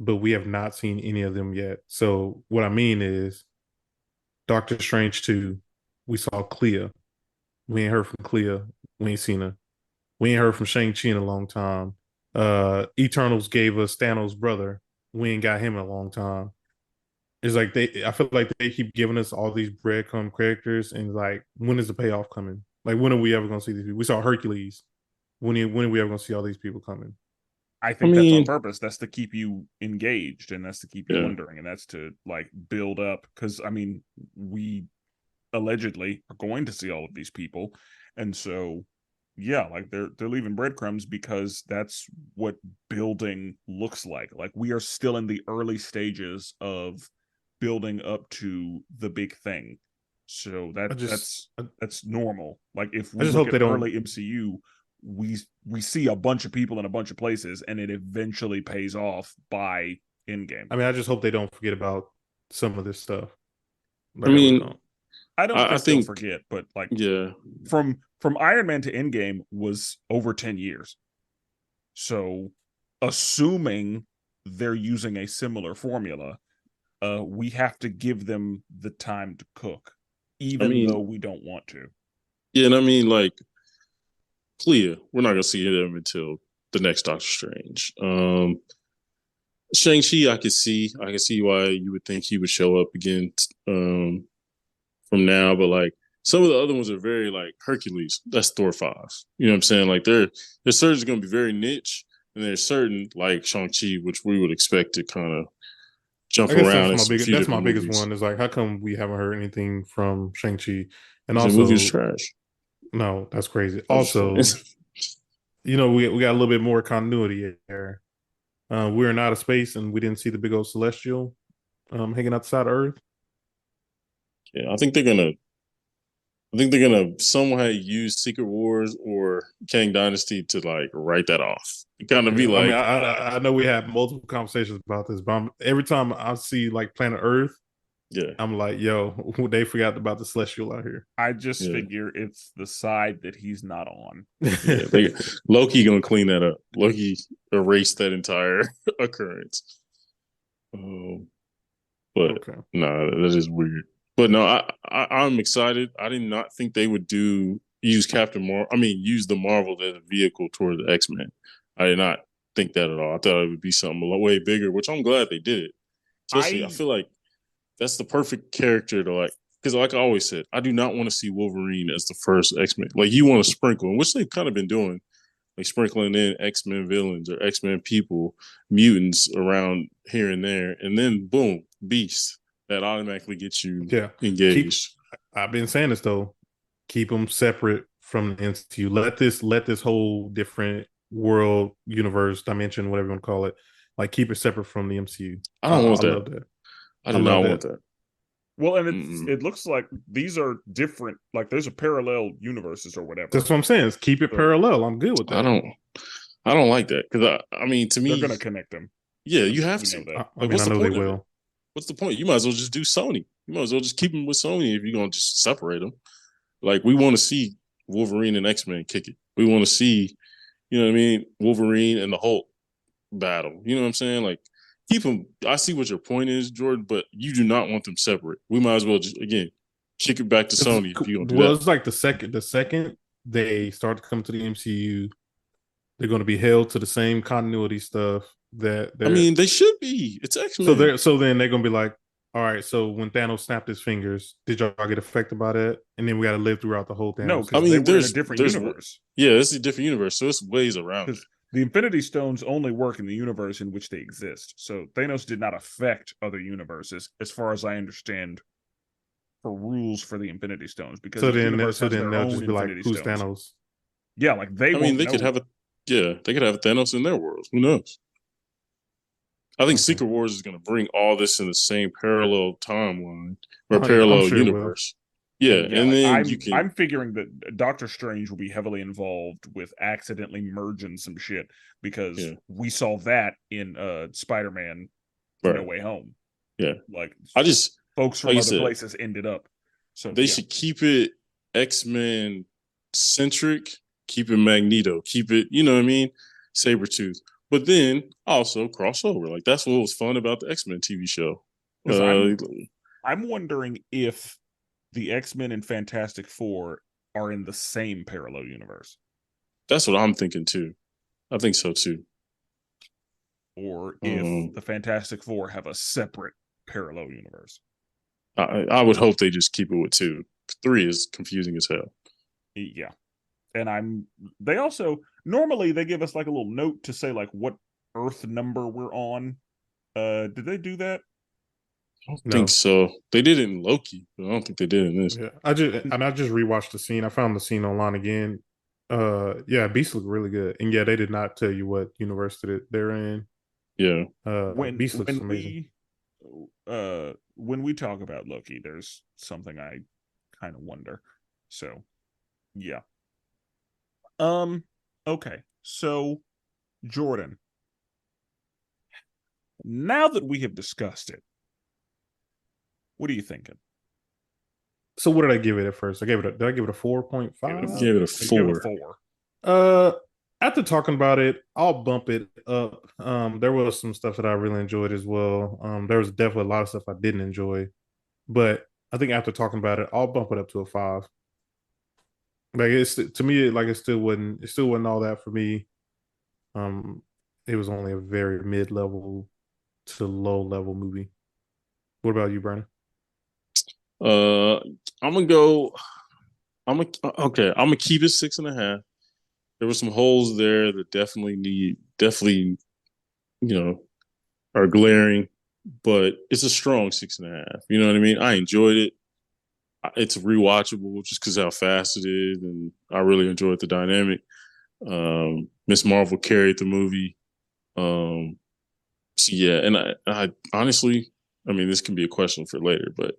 but we have not seen any of them yet. So what I mean is Doctor Strange 2, we saw Clea. We ain't heard from Clea. We ain't seen her. We ain't heard from Shang-Chi in a long time. Eternals gave us Thanos' brother. We ain't got him in a long time. It's like I feel like they keep giving us all these breadcrumb characters, and like, when is the payoff coming? Like, when are we ever gonna see these people? We saw Hercules. When are we ever gonna see all these people coming? I think that's on purpose. That's to keep you engaged, and that's to keep you wondering, and that's to like build up. Because I mean, we allegedly are going to see all of these people, and so yeah, like they're leaving breadcrumbs because that's what building looks like. Like, we are still in the early stages of building up to the big thing. So that's normal. Like, if we look at early MCU, we see a bunch of people in a bunch of places, and it eventually pays off by Endgame. I mean, I just hope they don't forget about some of this stuff. I mean, I don't think they'll forget, but like, from Iron Man to Endgame was over 10 years. So, assuming they're using a similar formula, we have to give them the time to cook, even though we don't want to. Yeah, and I mean, like, Clea, we're not going to see them until the next Doctor Strange. Shang-Chi, I can see why you would think he would show up again from now, but like, some of the other ones are very like Hercules. That's Thor 5. You know what I'm saying? Like, there's certain going to be very niche, and there's certain like Shang-Chi, which we would expect to kind of jump around. That's my biggest one. Is like, how come we haven't heard anything from Shang-Chi? And also, the movie's trash. No, that's crazy. Also, you know, we got a little bit more continuity here. We're in outer space, and we didn't see the big old celestial hanging outside of Earth. Yeah, I think they're gonna somehow use Secret Wars or Kang Dynasty to like write that off. Kind of be like, I know we have multiple conversations about this, but every time I see like Planet Earth, I'm like, yo, they forgot about the celestial out here. I just figure it's the side that he's not on. Loki gonna clean that up. Loki erased that entire occurrence. But no, that is weird. But no, I'm excited. I did not think they would use the Marvel as a vehicle toward the X-Men. I did not think that at all. I thought it would be something way bigger, which I'm glad they did it. Especially, I feel like that's the perfect character to like, because like I always said, I do not want to see Wolverine as the first X-Men. Like, you want to sprinkle, which they've kind of been doing, like sprinkling in X-Men villains or X-Men people, mutants around here and there, and then boom, Beast. That automatically gets you engaged. I've been saying this though. Keep them separate from the MCU. Let this whole different world, universe, dimension, whatever you want to call it, like, keep it separate from the MCU. I don't want that. Love that. I do not want that. Well, and it looks like these are different. Like, there's a parallel universes or whatever. That's what I'm saying. Is keep it parallel. I'm good with that. I don't like that, because I mean, to me, they're going to connect them. Yeah, you have to. That. I know they will. What's the point? You might as well just do Sony. You might as well just keep them with Sony if you're going to just separate them. Like, we want to see Wolverine and X-Men kick it. We want to see, you know what I mean, Wolverine and the Hulk battle. You know what I'm saying? Like, keep them. I see what your point is, Jordan, but you do not want them separate. We might as well just Kick it back to Sony if you gonna do Well, that. it's like the second they start to come to the MCU, they're going to be held to the same continuity stuff that I they're. mean, they should be. It's X-Men. So then they're going to be like, all right. So when Thanos snapped his fingers, did y'all get affected by that? And then we got to live throughout the whole No, Thanos. because I mean, they were in a there's different there's universe. yeah, it's a different universe, so it's ways around it. Because the Infinity Stones only work in the universe in which they exist. So Thanos did not affect other universes, as far as I understand, for rules for the Infinity Stones. Because so each then universe has they'll their own just be like, Infinity who's Stones. Thanos? Yeah, like they I won't mean, they know. could have they could have Thanos in their world. Who knows? I think Okay. Secret Wars is going to bring all this in the same parallel timeline or I'm parallel sure it will. universe. Yeah, and like, then you can. I'm figuring that Doctor Strange will be heavily involved with accidentally merging some shit, because we saw that in Spider-Man No Right. Way Home. Yeah. Like, I just folks from like I other said, places ended up. So they should keep it X-Men centric, keep it Magneto, keep it, you know what I mean, Sabretooth. But then also crossover. Like that's what was fun about the X-Men TV show. 'Cause I'm wondering if the X-Men and Fantastic Four are in the same parallel universe, That's what I'm thinking too. I think so too. or if the Fantastic Four have a separate parallel universe. I would hope they just keep it with 2. 3 is confusing as hell. Yeah. And they also normally they give us like a little note to say like what Earth number we're on. Did they do that? I don't think so. They did it in Loki, but I don't think they did in this. Yeah, I just rewatched the scene. I found the scene online again. Yeah, Beast looked really good, and yeah, they did not tell you what universe they're in. Yeah. Beast looks amazing. When we talk about Loki, there's something I kind of wonder. So, yeah. Okay. So, Jordan, now that we have discussed it, what are you thinking? So what did I give it at first? Did I give it a 4.5? Give it a 4. After talking about it, I'll bump it up. There was some stuff that I really enjoyed as well. There was definitely a lot of stuff I didn't enjoy, but I think after talking about it, I'll bump it up to a 5. Like it's to me, like it still wasn't all that for me. It was only a very mid-level to low-level movie. What about you, Brandon? I'm gonna go. I'm gonna keep it 6.5. There were some holes there that definitely, you know, are glaring, but it's a strong 6.5. You know what I mean? I enjoyed it. It's rewatchable just because how fast it is, and I really enjoyed the dynamic. Miss Marvel carried the movie. So yeah, and I honestly, I mean, this can be a question for later, but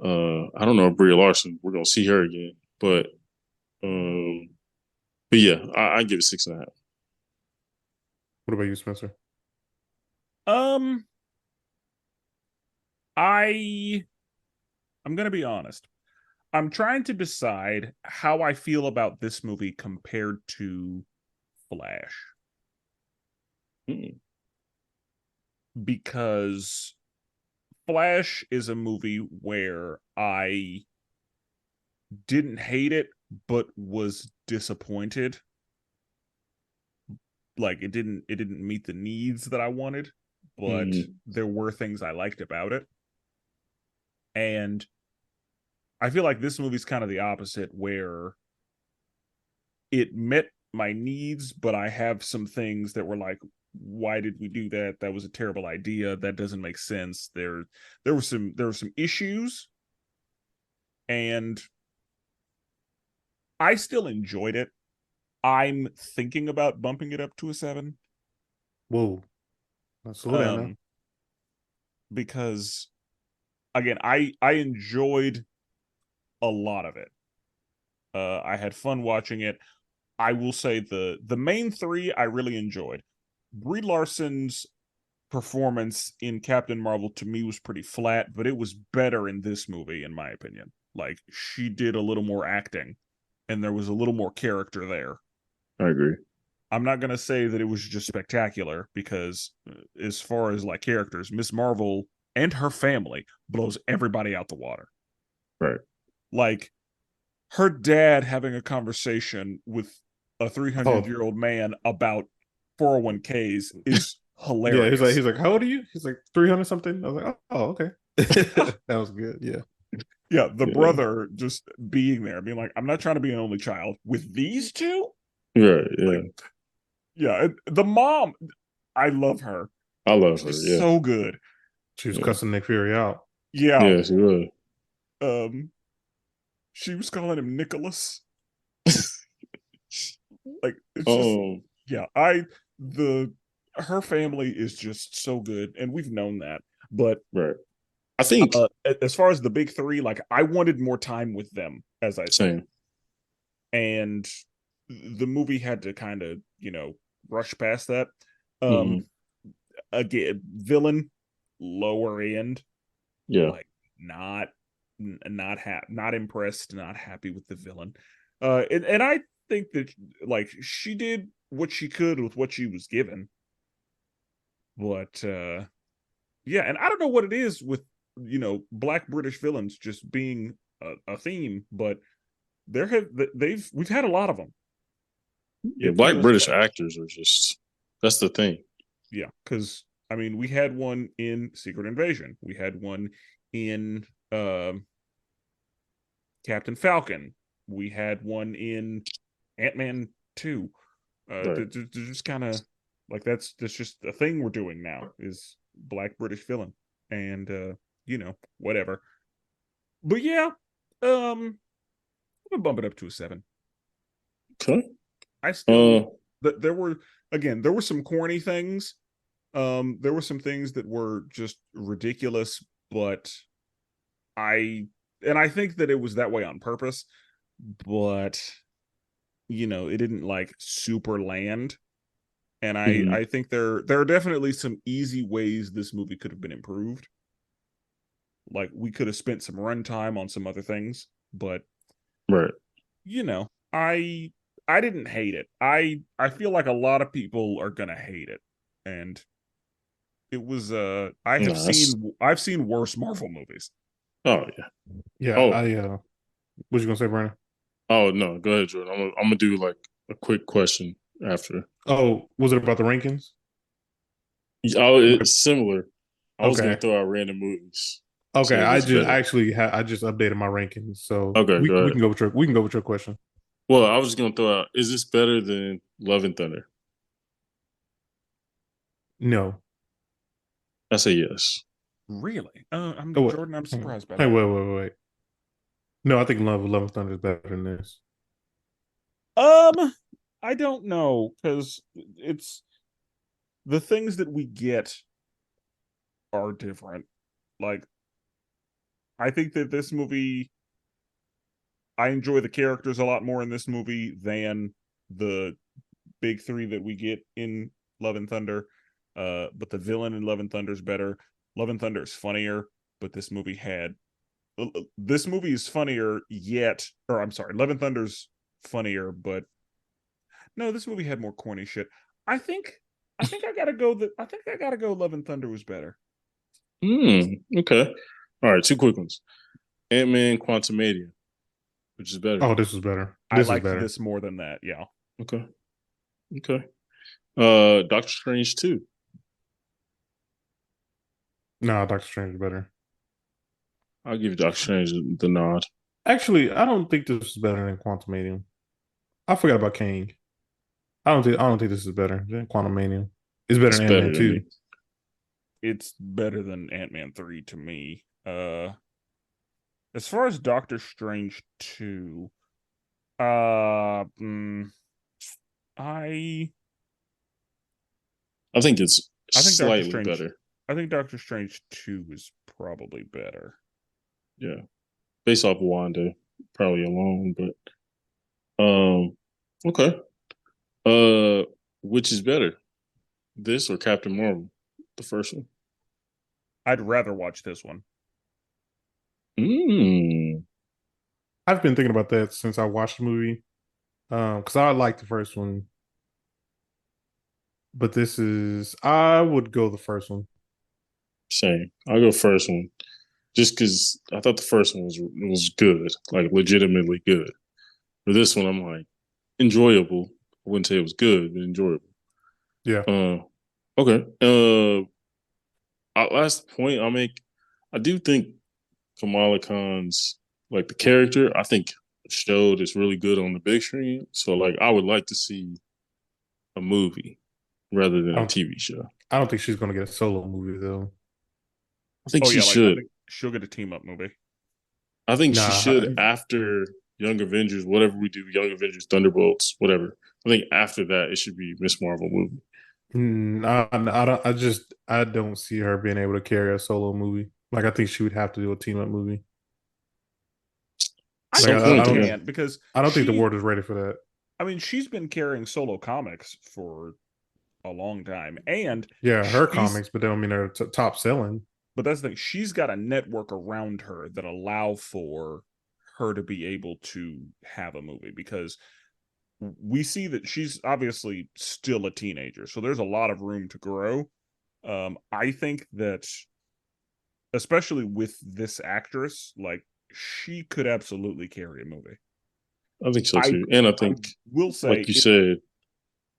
I don't know if Brie Larson, we're gonna see her again, but yeah, I give it 6.5. What about you, Spencer? I'm gonna be honest. I'm trying to decide how I feel about this movie compared to Flash. Because Flash is a movie where I didn't hate it, but was disappointed. Like it didn't meet the needs that I wanted, but there were things I liked about it. And I feel like this movie's kind of the opposite, where it met my needs, but I have some things that were like, why did we do that? That was a terrible idea. That doesn't make sense. There were some issues, and I still enjoyed it. I'm thinking about bumping it up to a 7. Whoa. Let's slow down now. Because again, I enjoyed a lot of it. I had fun watching it. I will say the main 3 I really enjoyed. Brie Larson's performance in Captain Marvel to me was pretty flat, but it was better in this movie, in my opinion. Like she did a little more acting, and there was a little more character there. I agree. I'm not gonna say that it was just spectacular, because as far as like characters, Miss Marvel and her family blows everybody out the water. Right. like her dad having a conversation with a Oh, 300-year-old man about 401ks is yeah. hilarious. He's like, how old are you? He's like 300 something. I was like, oh, okay. That was good. Yeah. Yeah, the Yeah. brother just being there, being like, I'm not trying to be an only child with these two. Right. Yeah. Like, yeah, the mom, I love her. I love her. She's Yeah. so good. She was Yeah. cussing Nick Fury out. Yeah. Yeah. She was. Um, she was calling him Nicholas. Like, it's just, Oh. yeah, the her family is just so good, and we've known that. But Right. I think as far as the big three, like I wanted more time with them, as I said, same. and the movie had to kind of rush past that. Hmm. Again, villain lower end, Yeah. like not not impressed, not happy with the villain. And I think that like she did what she could with what she was given, but yeah, and I don't know what it is with black British villains just being a theme, but we've had a lot of them. Yeah. It Black feels British like, actors are just. That's the thing. yeah, because I mean we had one in Secret Invasion, we had one in Captain Falcon, we had one in Ant-Man 2. Right. They're just kind of like that's just a thing we're doing now is black British villain, and whatever. But yeah, I'm gonna bump it up to a 7. Okay. I Uh. still there were there were some corny things. There were some things that were just ridiculous, but I think that it was that way on purpose, but it didn't like super land. And Mhm. I think there are definitely some easy ways this movie could have been improved. Like we could have spent some runtime on some other things, but Right. you know, I I didn't hate it. I feel like a lot of people are gonna hate it, and it was Nah. That's. I've seen worse Marvel movies. Oh yeah. Yeah. Oh. What you gonna say, Brandon? Oh no. Go ahead, Jordan. I'm gonna do like a quick question after. Oh, was it about the rankings? Oh, it's similar. I was gonna Okay. throw out random movies. Okay. See what's better. I just updated my rankings, so Okay, go we ahead. can go with your question. Well, I was just gonna throw out. Is this better than Love and Thunder? No. I say yes. Really? I'm Oh wait. Jordan. I'm Hang on. surprised by Hey, that. wait. No, I think Love and Thunder is better than this. I don't know because it's the things that we get are different. Like I think that this movie, I enjoy the characters a lot more in this movie than the big three that we get in Love and Thunder. But the villain in Love and Thunder is better. Love and Thunder is funnier, but this movie is funnier yet, or I'm sorry, Love and Thunder's funnier, but no, this movie had more corny shit. I think I think I gotta go Love and Thunder was better. Okay. All right. Two quick ones. Ant-Man, Quantumania, which is better. Oh, this is better. I This is liked better. this more than that, yeah. Okay. Okay. Doctor Strange 2. No, Doctor Strange is better. I'll give Doctor Strange the nod. Actually, I don't think this is better than Quantum Medium. I forgot about Kang. I don't think this is better than Quantum Mania. It's better It's than Ant better Man than me. 2. It's better than Ant-Man 3 to me. As far as Doctor Strange 2, uh mm, I I think it's I think Doctor slightly Strange better. I think Doctor Strange 2 is probably better. Yeah. Based off of Wanda, probably alone, but okay. Which is better? This or Captain Marvel? The first one? I'd rather watch this one. Mm. I've been thinking about that since I watched the movie. Because I like the first one, but I would go the first one. Same. I'll go first one. just because I thought the first one was good, like legitimately good. For this one, I'm like enjoyable. I wouldn't say it was good, but enjoyable. Yeah. Okay. Last point I'll make. I do think Kamala Khan's like the character. I think showed is really good on the big screen. So like, I would like to see a movie rather than I a don't, TV show. I don't think she's gonna get a solo movie though. I think Oh she yeah, like I should. think she'll get a team up movie. I think she Nah, should after Young Avengers, whatever we do, Young Avengers, Thunderbolts, whatever. I think after that it should be Miss Marvel movie. I don't. I don't see her being able to carry a solo movie. Like I think she would have to do a team up movie. I Like Some think she point, though. can because I don't think the world is ready for that. I mean, she's been carrying solo comics for a long time, and Yeah, her she's comics, but they don't mean they're top selling. but that's the thing. She's got a network around her that allow for her to be able to have a movie because we see that she's obviously still a teenager, so there's a lot of room to grow. I think that especially with this actress, like she could absolutely carry a movie. I think so I too. And I I think, will like say, you said,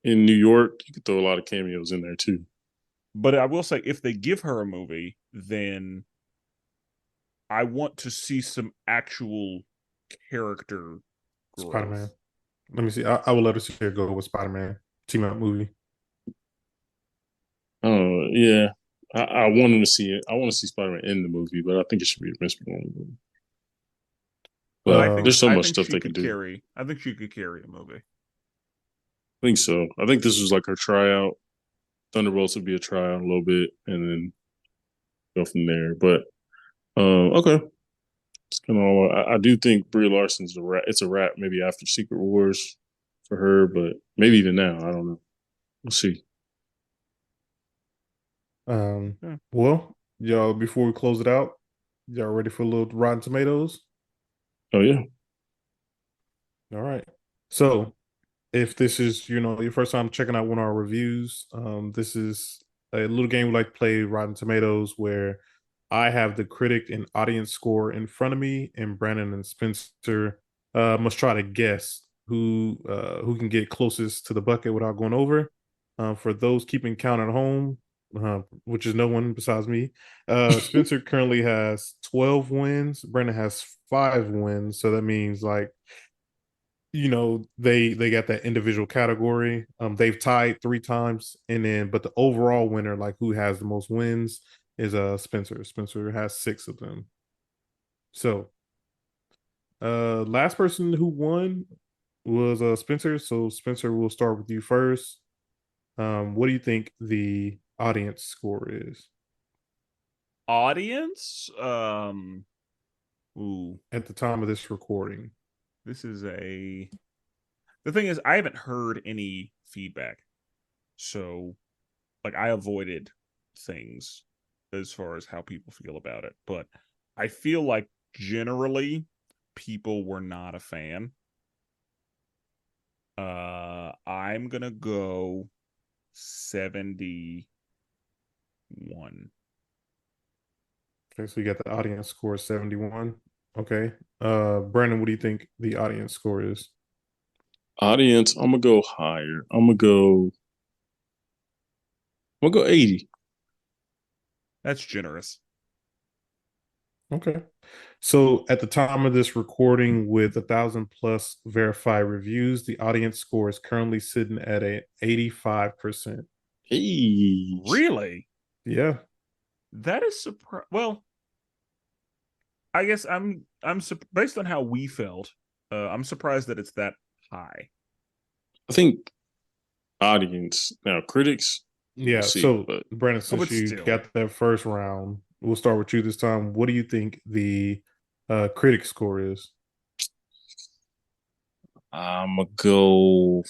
in New York, you could throw a lot of cameos in there too. but I will say, if they give her a movie, then I want to see some actual character Spider growth. Man. Let me see. I would love to see her go with Spider Man team up movie. Yeah. I want him to see it. I want to see Spider-Man in the movie, but I think it should be a Miss Marvel movie. But there's so I much think stuff she they can could do. carry. I think she could carry a movie. I think so. I think this was like her tryout. Thunderbolts would be a tryout a little bit, and then go from there. But okay, it's kind of all. I do think Brie Larson's a rat. It's a wrap. Maybe after Secret Wars for her, but maybe even now. I don't know. We'll see. Yeah. Well, y'all, before we close it out, y'all ready for a little Rotten Tomatoes? Oh yeah. All right. So, if this is your first time checking out one of our reviews, this is a little game we like to play, Rotten Tomatoes, where I have the critic and audience score in front of me, and Brandon and Spencer must try to guess who can get closest to the bucket without going over. For those keeping count at home, which is no one besides me, Spencer currently has 12 wins. Brandon has 5 wins, so that means like they got that individual category. They've tied 3 times, and then but the overall winner, like who has the most wins, is Spencer. Spencer has 6 of them. So last person who won was Spencer. So Spencer, we'll start with you first. What do you think the audience score is Audience. Ooh, at the time of this recording? this is a. The thing is, I haven't heard any feedback, so like I avoided things as far as how people feel about it. But I feel like generally people were not a fan. I'm gonna go 71. Okay, so you got the audience score 71. Okay. Brandon, what do you think the audience score is? Audience, I'm gonna go higher. I'm gonna go 80. That's generous. Okay. So at the time of this recording, with 1,000+ verified reviews, the audience score is currently sitting at a 85%. Hey. Really? Yeah. That is surprise. Well, I guess based on how we felt. I'm surprised that it's that high. I think audience now critics. We'll Yeah. see, So but Brandon, Oh, since but you still, got that first round, we'll start with you this time. What do you think the critic score is? I'm gonna go.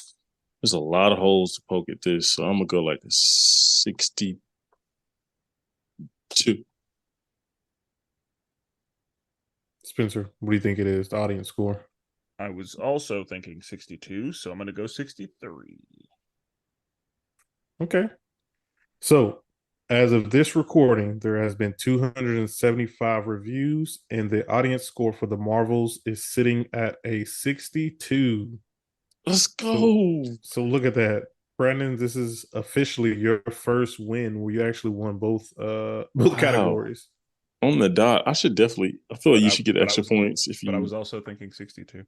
There's a lot of holes to poke at this, so I'm gonna go like a 62. Spencer, what do you think it is, the audience score? I was also thinking 62, so I'm going to go 63. Okay. So As of this recording, there has been 275 reviews, and the audience score for the Marvels is sitting at a 62. Let's So, go. so look at that, Brandon. This is officially your first win where you actually won both Wow. categories. On the dot. I should definitely, I feel like you should get but I extra was points but I was also thinking 62. if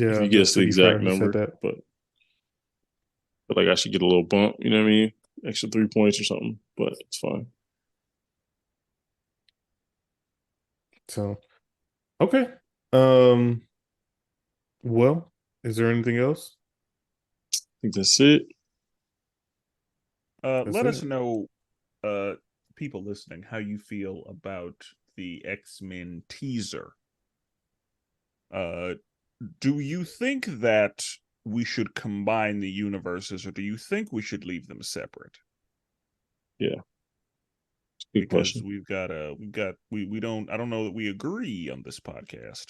Yeah, you no, guess to the be fair, exact he said number. that. But I feel like I should get a little bump, you know what I mean? Extra 3 points or something, but it's fine. So okay. Um. Well, is there anything else? I think that's it. That's Let us it. know, people listening, how you feel about the X-Men teaser. Uh, do you think that we should combine the universes, or do you think we should leave them separate? Yeah. Good Because question. we don't, I don't know that we agree on this podcast.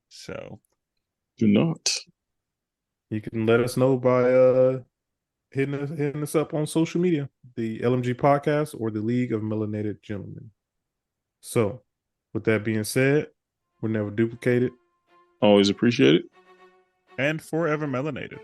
So Do not. You can let us know by hitting us up on social media, the LMG podcast or the League of Melanated Gentlemen. So, with that being said, we're never duplicated. Always appreciate it. and forever melanated.